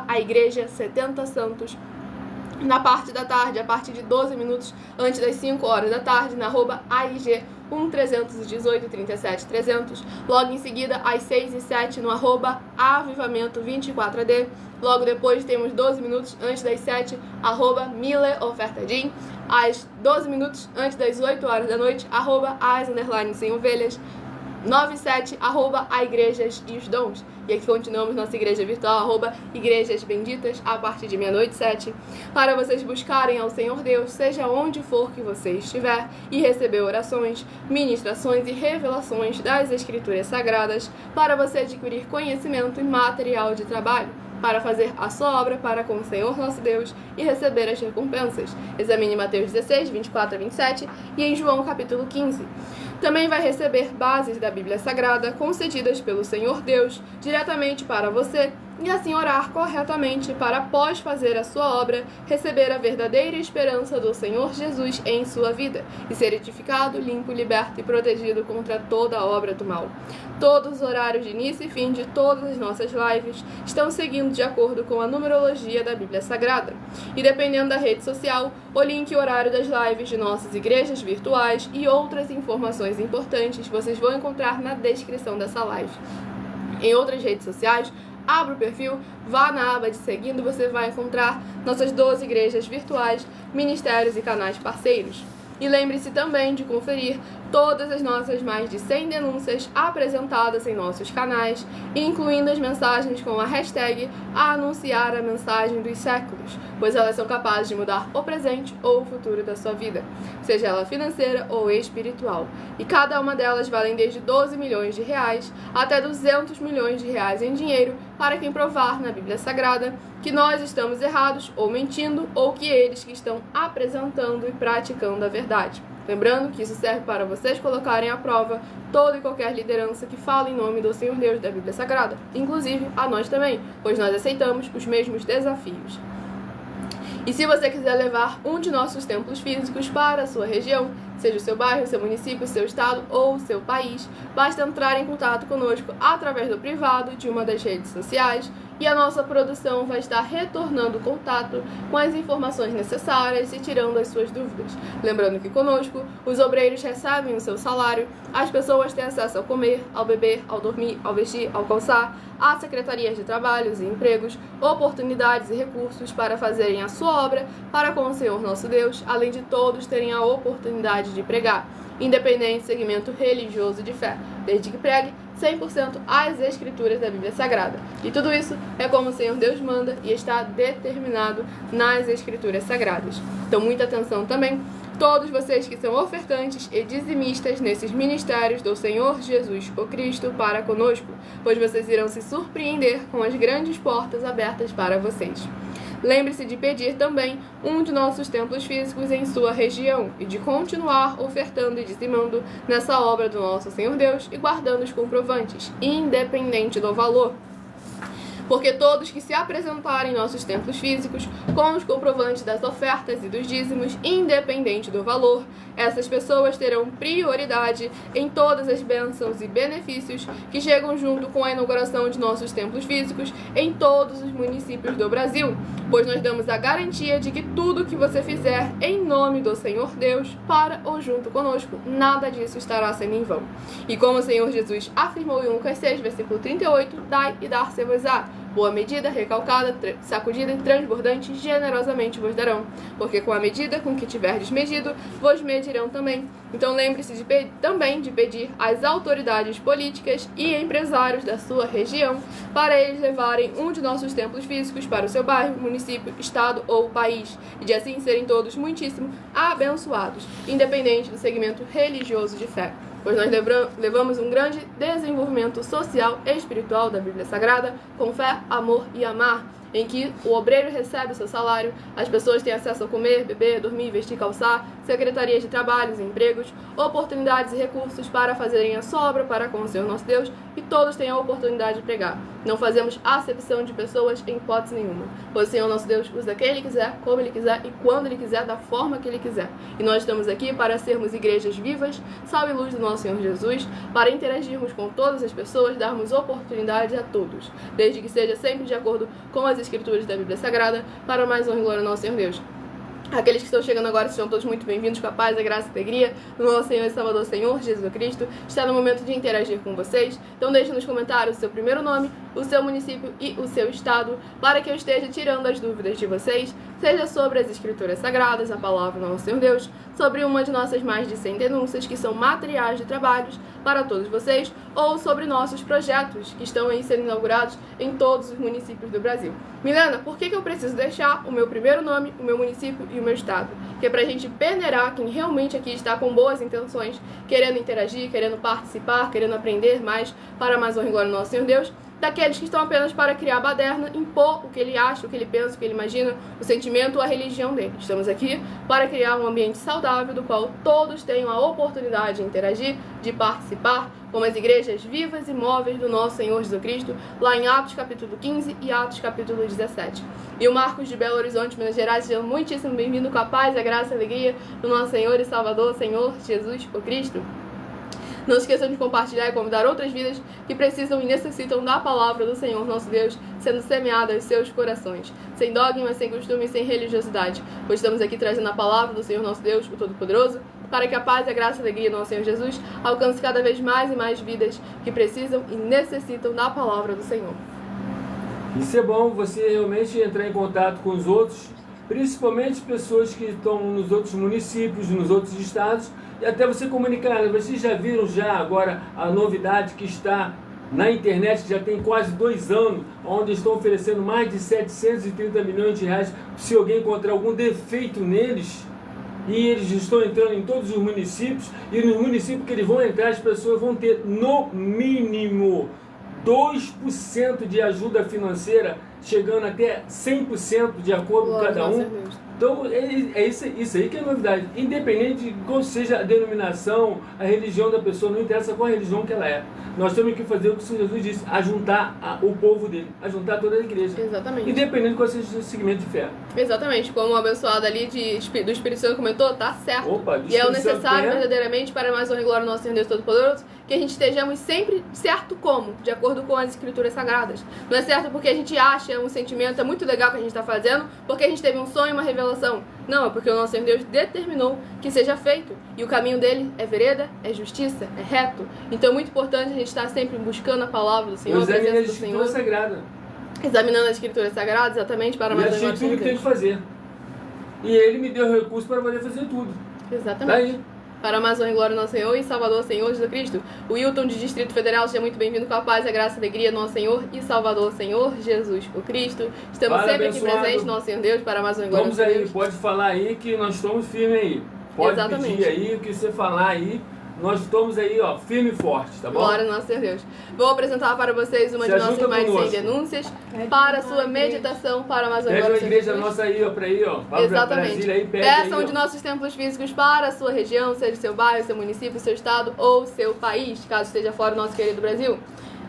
a Igreja 70 Santos. Na parte da tarde, a partir de 12 minutos antes das 5 horas da tarde, na AIG 1318 37 300. Logo em seguida, às 6h07, no Avivamento 24AD. Logo depois, temos 12 minutos antes das 7, Miller Oferta Din. Às 12 minutos antes das 8 horas da noite, @as_sem ovelhas. 97, a Igrejas e os Dons. E aqui continuamos nossa igreja virtual, Igrejas Benditas, a partir de 00h07, para vocês buscarem ao Senhor Deus, seja onde for que você estiver, e receber orações, ministrações e revelações das Escrituras Sagradas, para você adquirir conhecimento e material de trabalho, para fazer a sua obra para com o Senhor nosso Deus e receber as recompensas. Examine Mateus 16, 24 a 27 e em João capítulo 15. Também vai receber bases da Bíblia Sagrada concedidas pelo Senhor Deus diretamente para você e assim orar corretamente para, após fazer a sua obra, receber a verdadeira esperança do Senhor Jesus em sua vida e ser edificado, limpo, liberto e protegido contra toda a obra do mal. Todos os horários de início e fim de todas as nossas lives estão seguindo de acordo com a numerologia da Bíblia Sagrada. E dependendo da rede social, o link e horário das lives de nossas igrejas virtuais e outras informações importantes vocês vão encontrar na descrição dessa live. Em outras redes sociais, abra o perfil, vá na aba de seguindo, você vai encontrar nossas 12 igrejas virtuais, ministérios e canais parceiros. E lembre-se também de conferir todas as nossas mais de 100 denúncias apresentadas em nossos canais, incluindo as mensagens com a hashtag #anunciar a mensagem dos séculos, pois elas são capazes de mudar o presente ou o futuro da sua vida, seja ela financeira ou espiritual. E cada uma delas valem desde 12 milhões de reais até 200 milhões de reais em dinheiro para quem provar na Bíblia Sagrada que nós estamos errados ou mentindo, ou que eles que estão apresentando e praticando a verdade. Lembrando que isso serve para vocês colocarem à prova toda e qualquer liderança que fala em nome do Senhor Deus da Bíblia Sagrada, inclusive a nós também, pois nós aceitamos os mesmos desafios. E se você quiser levar um de nossos templos físicos para a sua região, seja o seu bairro, o seu município, o seu estado ou o seu país. Basta entrar em contato conosco através do privado de uma das redes sociais e a nossa produção vai estar retornando o contato com as informações necessárias e tirando as suas dúvidas. Lembrando que conosco, os obreiros recebem o seu salário, as pessoas têm acesso ao comer, ao beber, ao dormir, ao vestir, ao calçar, às secretarias de trabalhos e empregos, oportunidades e recursos para fazerem a sua obra para com o Senhor nosso Deus, além de todos terem a oportunidade de pregar, independente do segmento religioso de fé, desde que pregue 100% as Escrituras da Bíblia Sagrada. E tudo isso é como o Senhor Deus manda e está determinado nas Escrituras Sagradas. Então, muita atenção também, todos vocês que são ofertantes e dizimistas nesses ministérios do Senhor Jesus, o Cristo, para conosco, pois vocês irão se surpreender com as grandes portas abertas para vocês. Lembre-se de pedir também um de nossos templos físicos em sua região e de continuar ofertando e dizimando nessa obra do nosso Senhor Deus e guardando os comprovantes, independente do valor. Porque todos que se apresentarem em nossos templos físicos com os comprovantes das ofertas e dos dízimos, independente do valor, essas pessoas terão prioridade em todas as bênçãos e benefícios que chegam junto com a inauguração de nossos templos físicos em todos os municípios do Brasil, pois nós damos a garantia de que tudo que você fizer em nome do Senhor Deus, para ou junto conosco, nada disso estará sendo em vão. E como o Senhor Jesus afirmou em Lucas 6, versículo 38, dai e dar-se-vos-á. Boa medida, recalcada, sacudida e transbordante, generosamente vos darão. Porque com a medida com que tiverdes medido, vos medirão também. Então lembre-se também de pedir às autoridades políticas e empresários da sua região para eles levarem um de nossos templos físicos para o seu bairro, município, estado ou país, e de assim serem todos muitíssimo abençoados, independente do segmento religioso de fé. Pois nós levamos um grande desenvolvimento social e espiritual da Bíblia Sagrada, com fé, amor e amar, em que o obreiro recebe o seu salário, as pessoas têm acesso a comer, beber, dormir, vestir, calçar, secretarias de trabalhos e empregos, oportunidades e recursos para fazerem a sua obra para com o Senhor nosso Deus, e todos têm a oportunidade de pregar. Não fazemos acepção de pessoas em hipótese nenhuma, pois o Senhor nosso Deus usa quem Ele quiser, como Ele quiser e quando Ele quiser, da forma que Ele quiser. E nós estamos aqui para sermos igrejas vivas, sal e luz do nosso Senhor Jesus, para interagirmos com todas as pessoas, darmos oportunidade a todos, desde que seja sempre de acordo com as Escrituras da Bíblia Sagrada, para mais honra e glória ao nosso Senhor Deus. Aqueles que estão chegando agora sejam todos muito bem-vindos, com a paz, a graça e a alegria do nosso Senhor e Salvador Senhor Jesus Cristo. Está no momento de interagir com vocês, então deixe nos comentários o seu primeiro nome, o seu município e o seu estado, para que eu esteja tirando as dúvidas de vocês, seja sobre as Escrituras Sagradas, a palavra do nosso Senhor Deus, sobre uma de nossas mais de 100 denúncias, que são materiais de trabalhos para todos vocês, ou sobre nossos projetos, que estão aí sendo inaugurados em todos os municípios do Brasil. Milena, por que eu preciso deixar o meu primeiro nome, o meu município e o meu estado? Que é pra gente peneirar quem realmente aqui está com boas intenções, querendo interagir, querendo participar, querendo aprender mais, para mais honra e glória do nosso Senhor Deus, daqueles que estão apenas para criar baderna, impor o que ele acha, o que ele pensa, o que ele imagina, o sentimento, a religião dele. Estamos aqui para criar um ambiente saudável, do qual todos tenham a oportunidade de interagir, de participar, como as igrejas vivas e móveis do nosso Senhor Jesus Cristo, lá em Atos capítulo 15 e Atos capítulo 17. E o Marcos de Belo Horizonte, Minas Gerais, seja muitíssimo bem-vindo, com a paz, a graça e a alegria do nosso Senhor e Salvador, Senhor Jesus o Cristo. Não se esqueçam de compartilhar e convidar outras vidas que precisam e necessitam da palavra do Senhor nosso Deus sendo semeada em seus corações, sem dogmas, sem costumes, sem religiosidade, pois estamos aqui trazendo a palavra do Senhor nosso Deus, o Todo-Poderoso, para que a paz, a graça e a alegria do nosso Senhor Jesus alcance cada vez mais e mais vidas que precisam e necessitam da palavra do Senhor. Isso é bom, você realmente entrar em contato com os outros, principalmente pessoas que estão nos outros municípios, nos outros estados, e até você comunicar. Vocês já viram agora a novidade que está na internet, que já tem quase 2 anos, onde estão oferecendo mais de 730 milhões de reais se alguém encontrar algum defeito neles, e eles estão entrando em todos os municípios, e nos municípios que eles vão entrar, as pessoas vão ter no mínimo 2% de ajuda financeira, chegando até 100% de acordo com cada um. Então, é isso aí que é a novidade. Independente de qual seja a denominação, a religião da pessoa, não interessa qual religião que ela é. Nós temos que fazer o que o Senhor Jesus disse, ajuntar o povo dele, ajuntar toda a igreja. Exatamente. Independente de qual seja o segmento de fé. Exatamente. Como o abençoado ali do Espírito Santo comentou, tá certo. Opa, e é o necessário Santo, verdadeiramente para mais honra e glória do nosso Senhor Deus Todo-Poderoso, que a gente estejamos sempre certo como, de acordo com as Escrituras Sagradas. Não é certo porque a gente acha um sentimento, é muito legal que a gente está fazendo, porque a gente teve um sonho, uma revelação. Não, é porque o nosso Senhor Deus determinou que seja feito. E o caminho dele é vereda, é justiça, é reto. Então é muito importante a gente estar sempre buscando a palavra do Senhor, a presença do Senhor. Sagrada. Examinando as Escrituras Sagradas, exatamente, para mais honra e glória do tudo que tem que fazer. E ele me deu recurso para poder fazer tudo. Exatamente. Tá aí. Para mais honra e glória do nosso Senhor e Salvador, Senhor Jesus Cristo. O Wilton de Distrito Federal, seja muito bem-vindo com a paz, a graça e a alegria do nosso Senhor e Salvador, Senhor Jesus o Cristo. Estamos sempre aqui presentes, nosso Senhor Deus, para mais honra e glória do nosso Deus. Deus. Pode falar aí que nós estamos firmes aí. Pode pedir aí o que você falar aí. Nós estamos aí, ó, firme e forte, tá bom? Glória ao nosso Senhor Deus. Vou apresentar para vocês uma de nossas irmãs sem denúncias, para a sua meditação, para mais honra e glória do Senhor. Pede uma igreja nossa aí, ó, para aí, ó. Exatamente. Brasília aí, Peçam aí, de nossos templos físicos para a sua região, seja seu bairro, seu município, seu estado ou seu país, caso esteja fora do nosso querido Brasil.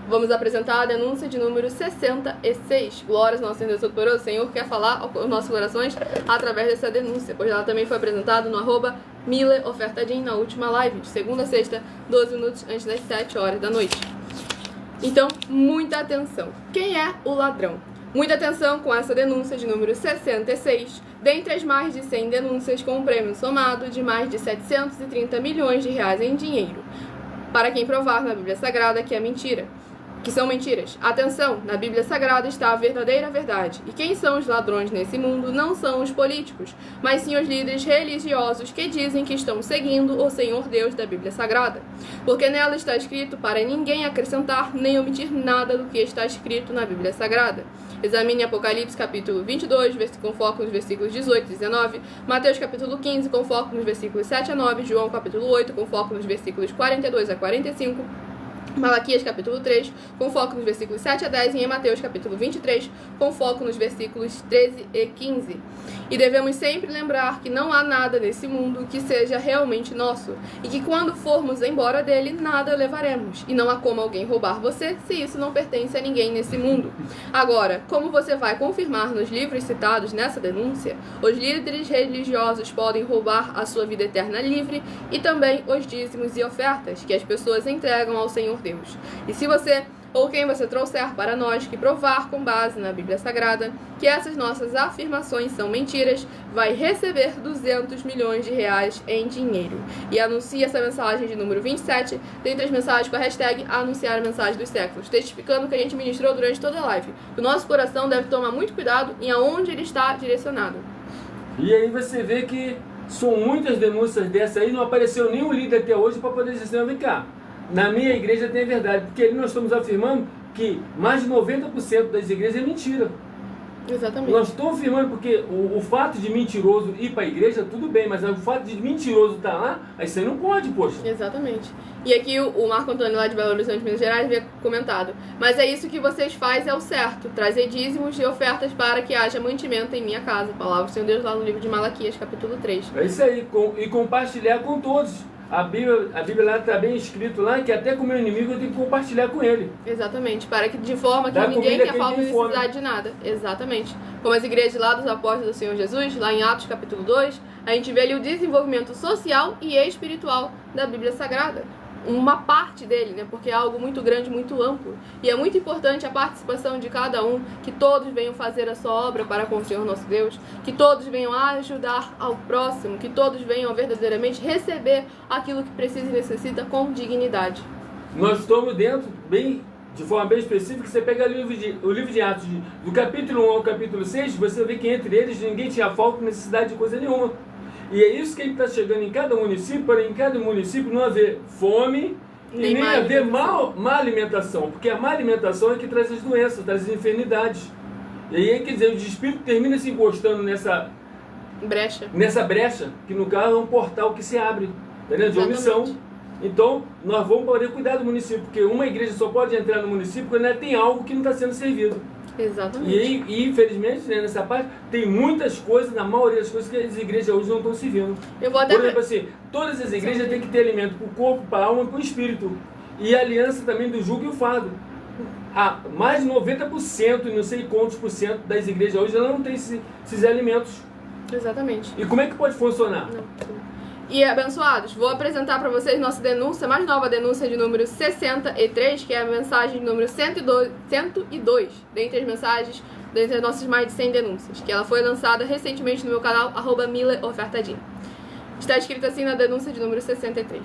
Vamos apresentar a denúncia de número 66. Glórias ao nosso Senhor Deus Todo-Poderoso. O Senhor quer falar aos nossos corações através dessa denúncia, pois ela também foi apresentada no @MileOfertadim na última live, de segunda a sexta, 12 minutos antes das 7 horas da noite. Então, muita atenção. Quem é o ladrão? Muita atenção com essa denúncia de número 66, dentre as mais de 100 denúncias com um prêmio somado de mais de 730 milhões de reais em dinheiro, para quem provar na Bíblia Sagrada que é mentira. Que são mentiras. Atenção, na Bíblia Sagrada está a verdadeira verdade. E quem são os ladrões nesse mundo não são os políticos, mas sim os líderes religiosos que dizem que estão seguindo o Senhor Deus da Bíblia Sagrada. Porque nela está escrito para ninguém acrescentar nem omitir nada do que está escrito na Bíblia Sagrada. Examine Apocalipse capítulo 22, com foco nos versículos 18 e 19, Mateus capítulo 15, com foco nos versículos 7 a 9, João capítulo 8, com foco nos versículos 42 a 45, Malaquias capítulo 3, com foco nos versículos 7 a 10, e em Mateus capítulo 23, com foco nos versículos 13 e 15. E devemos sempre lembrar que não há nada nesse mundo que seja realmente nosso, e que quando formos embora dele, nada levaremos. E não há como alguém roubar você se isso não pertence a ninguém nesse mundo. Agora, como você vai confirmar nos livros citados nessa denúncia, os líderes religiosos podem roubar a sua vida eterna livre e também os dízimos e ofertas que as pessoas entregam ao Senhor Deus. E se você ou quem você trouxer para nós que provar com base na Bíblia Sagrada que essas nossas afirmações são mentiras, vai receber 200 milhões de reais em dinheiro. E anuncie essa mensagem de número 27 dentre as mensagens com a hashtag anunciar a mensagem dos séculos, testificando o que a gente ministrou durante toda a live. O nosso coração deve tomar muito cuidado em aonde ele está direcionado. E aí você vê que são muitas denúncias dessa aí, não apareceu nenhum líder até hoje para poder dizer, vem cá, na minha igreja tem verdade, porque ali nós estamos afirmando que mais de 90% das igrejas é mentira. Exatamente. Nós estamos afirmando porque o fato de mentiroso ir para a igreja, tudo bem, mas o fato de mentiroso estar lá, aí você não pode, poxa. Exatamente. E aqui o Marco Antônio lá de Belo Horizonte, Minas Gerais, havia comentado: mas é isso que vocês fazem, é o certo, trazer dízimos e ofertas para que haja mantimento em minha casa. Palavra do Senhor Deus lá no livro de Malaquias, capítulo 3. É isso aí, e compartilhar com todos. A Bíblia lá está bem escrito lá que até com o meu inimigo eu tenho que compartilhar com ele. Exatamente, para que de forma que Dá ninguém tenha falta de fome. necessidade de nada. Exatamente. Como as igrejas lá dos apóstolos do Senhor Jesus, lá em Atos capítulo 2, a gente vê ali o desenvolvimento social e espiritual da Bíblia Sagrada. Uma parte dele, né? Porque é algo muito grande, muito amplo. E é muito importante a participação de cada um, que todos venham fazer a sua obra para com o Senhor nosso Deus, que todos venham ajudar ao próximo, que todos venham verdadeiramente receber aquilo que precisa e necessita com dignidade. Nós estamos dentro, de forma bem específica, você pega o livro de Atos, do capítulo 1 ao capítulo 6, você vê que entre eles ninguém tinha falta e necessidade de coisa nenhuma. E é isso que ele está chegando em cada município, para em cada município não haver fome e nem haver má alimentação. Porque a má alimentação é que traz as doenças, traz as enfermidades. E aí, quer dizer, o espírito termina se encostando nessa brecha, que no caso é um portal que se abre, entendeu? De omissão. Então, nós vamos poder cuidar do município, porque uma igreja só pode entrar no município quando ela tem algo que não está sendo servido. Exatamente. E infelizmente, né, nessa parte, tem muitas coisas, na maioria das coisas, que as igrejas hoje não estão se vendo. Eu vou até... Por exemplo, assim, todas as igrejas têm que ter alimento para o corpo, para a alma e para o espírito. E a aliança também do jugo e o fardo. Mais de 90%, não sei quantos por cento das igrejas hoje, ela não tem esses alimentos. Exatamente. E como é que pode funcionar? Não. E abençoados, vou apresentar para vocês nossa denúncia, mais nova denúncia de número 63, que é a mensagem de número 102, dentre as mensagens, dentre as nossas mais de 100 denúncias, que ela foi lançada recentemente no meu canal, @MileOfertadinho. Está escrito assim na denúncia de número 63.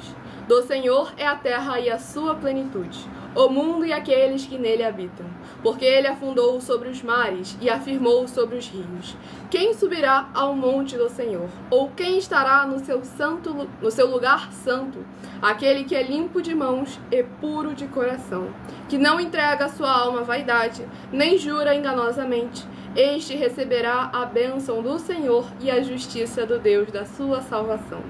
Do Senhor é a terra e a sua plenitude, o mundo e aqueles que nele habitam. Porque ele afundou sobre os mares e afirmou sobre os rios. Quem subirá ao monte do Senhor? Ou quem estará no seu lugar santo? Aquele que é limpo de mãos e puro de coração, que não entrega a sua alma à vaidade, nem jura enganosamente. Este receberá a bênção do Senhor e a justiça do Deus da sua salvação.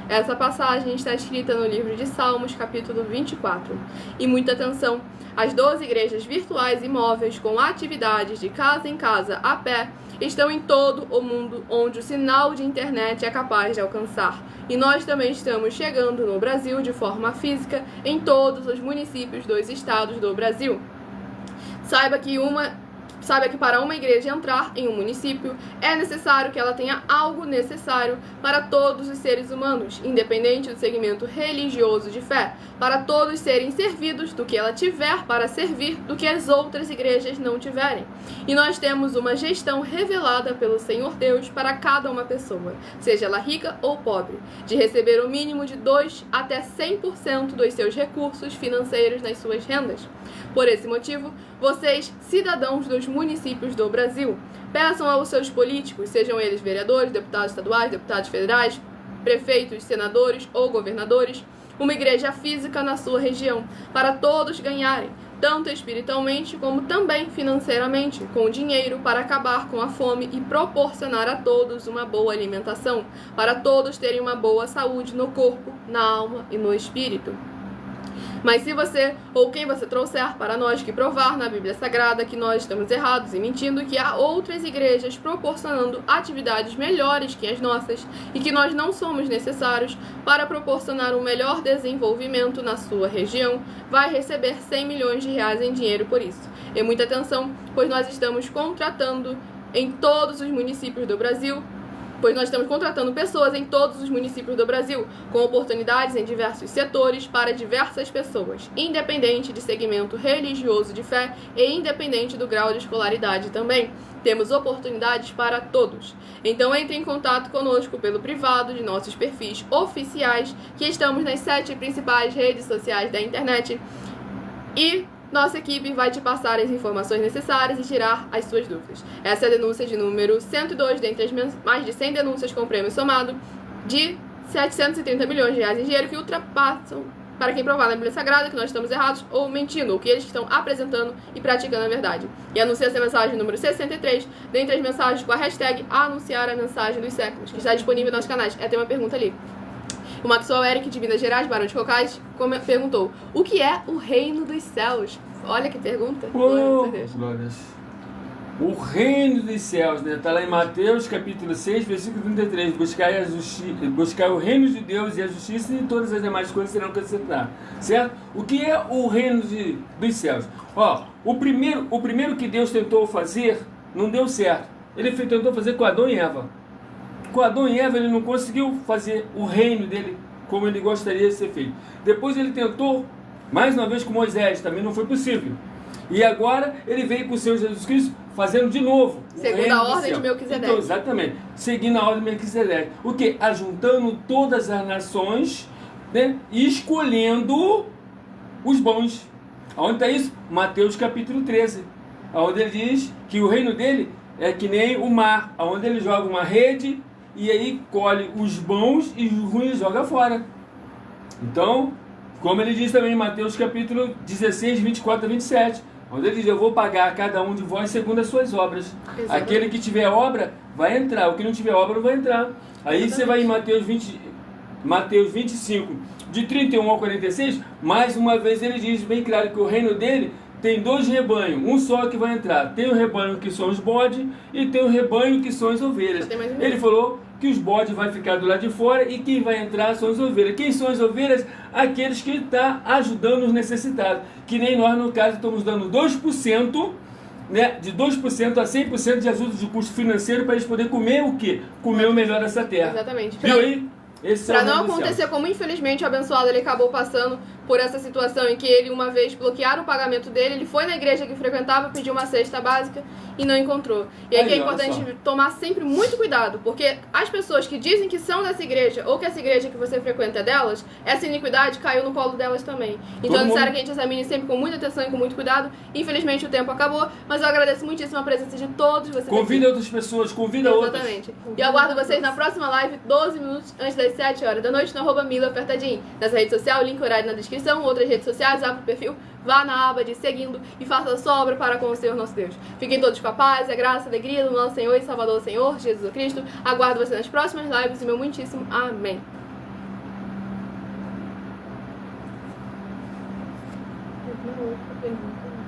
Essa passagem está escrita no livro de Salmos, capítulo 24. E muita atenção, as 12 igrejas virtuais e móveis com atividades de casa em casa a pé estão em todo o mundo onde o sinal de internet é capaz de alcançar. E nós também estamos chegando no Brasil de forma física em todos os municípios dos estados do Brasil. Saiba que para uma igreja entrar em um município, é necessário que ela tenha algo necessário para todos os seres humanos, independente do segmento religioso de fé, para todos serem servidos do que ela tiver para servir, do que as outras igrejas não tiverem. E nós temos uma gestão revelada pelo Senhor Deus para cada uma pessoa, seja ela rica ou pobre, de receber o mínimo de 2 até 100% dos seus recursos financeiros nas suas rendas. Por esse motivo, vocês, cidadãos dos municípios do Brasil, peçam aos seus políticos, sejam eles vereadores, deputados estaduais, deputados federais, prefeitos, senadores ou governadores, uma igreja física na sua região, para todos ganharem, tanto espiritualmente como também financeiramente, com dinheiro para acabar com a fome e proporcionar a todos uma boa alimentação, para todos terem uma boa saúde no corpo, na alma e no espírito. Mas se você, ou quem você trouxer para nós que provar na Bíblia Sagrada que nós estamos errados e mentindo, que há outras igrejas proporcionando atividades melhores que as nossas e que nós não somos necessários para proporcionar um melhor desenvolvimento na sua região, vai receber 100 milhões de reais em dinheiro por isso. E muita atenção, pois nós estamos contratando em todos os municípios do Brasil, pessoas em todos os municípios do Brasil, com oportunidades em diversos setores para diversas pessoas, independente de segmento religioso de fé e independente do grau de escolaridade também. Temos oportunidades para todos. Então entre em contato conosco pelo privado de nossos perfis oficiais, que estamos nas 7 principais redes sociais da internet, e nossa equipe vai te passar as informações necessárias e tirar as suas dúvidas. Essa é a denúncia de número 102, dentre as mais de 100 denúncias com prêmio somado de 730 milhões de reais em dinheiro, que ultrapassam, para quem provar na Bíblia Sagrada que nós estamos errados ou mentindo, ou que eles estão apresentando e praticando a verdade. E anuncia essa mensagem número 63, dentre as mensagens com a hashtag anunciar a mensagem dos séculos, que está disponível nos nossos canais. Tem uma pergunta ali. O Maxwell Eric, de Minas Gerais, Barão de Cocais, perguntou: o que é o reino dos céus? Olha que pergunta. Glórias. O reino dos céus, né? Está lá em Mateus, capítulo 6, versículo 33. Buscar o reino de Deus e a justiça, e todas as demais coisas serão acrescentadas. Certo? O que é o reino dos céus? O primeiro que Deus tentou fazer, não deu certo. Ele tentou fazer com Adão e Eva. Com Adão e Eva ele não conseguiu fazer o reino dele como ele gostaria de ser feito. Depois ele tentou, mais uma vez com Moisés, também não foi possível. E agora ele veio com o Senhor Jesus Cristo fazendo de novo. Segundo a ordem de Melquisedeque. Então, exatamente, seguindo a ordem de Melquisedeque. O quê? Ajuntando todas as nações, né, e escolhendo os bons. Onde está isso? Mateus capítulo 13. Onde ele diz que o reino dele é que nem o mar, onde ele joga uma rede e aí colhe os bons e os ruins joga fora. Então, como ele diz também em Mateus capítulo 16, 24 a 27, onde ele diz: eu vou pagar a cada um de vós segundo as suas obras. Exatamente. Aquele que tiver obra vai entrar, o que não tiver obra não vai entrar. Aí Exatamente. Você vai em Mateus 25, de 31 ao 46, mais uma vez ele diz bem claro que o reino dele tem 2 rebanhos, um só que vai entrar. Tem o rebanho que são os bodes e tem o rebanho que são as ovelhas. Ele falou que os bodes vai ficar do lado de fora e quem vai entrar são as ovelhas. Quem são as ovelhas? Aqueles que estão ajudando os necessitados. Que nem nós, no caso, estamos dando 2%, né, de 2% a 100% de ajuda de custo financeiro para eles poderem comer o quê? Comer o melhor dessa terra. Exatamente. Viu aí? Para não acontecer como infelizmente o abençoado ele acabou passando por essa situação em que ele uma vez bloquearam o pagamento dele, ele foi na igreja que frequentava, pediu uma cesta básica e não encontrou. E aqui é importante tomar sempre muito cuidado, porque as pessoas que dizem que são dessa igreja ou que essa igreja que você frequenta é delas, essa iniquidade caiu no colo delas também. Então é necessário que a gente examine sempre com muita atenção e com muito cuidado. Infelizmente o tempo acabou, mas eu agradeço muitíssimo a presença de todos vocês. Convida outras pessoas, convida outras. Exatamente. E eu aguardo vocês na próxima live, 12 minutos antes das 7 horas da noite, no @milaofertadinho. Nessa rede social, link horário na descrição, outras redes sociais, abre o perfil, vá na aba de seguindo e faça a sua obra para com o Senhor nosso Deus. Fiquem todos com a paz, a graça, a alegria do nosso Senhor e Salvador, Senhor Jesus Cristo. Aguardo vocês nas próximas lives e meu muitíssimo amém. Pergunta.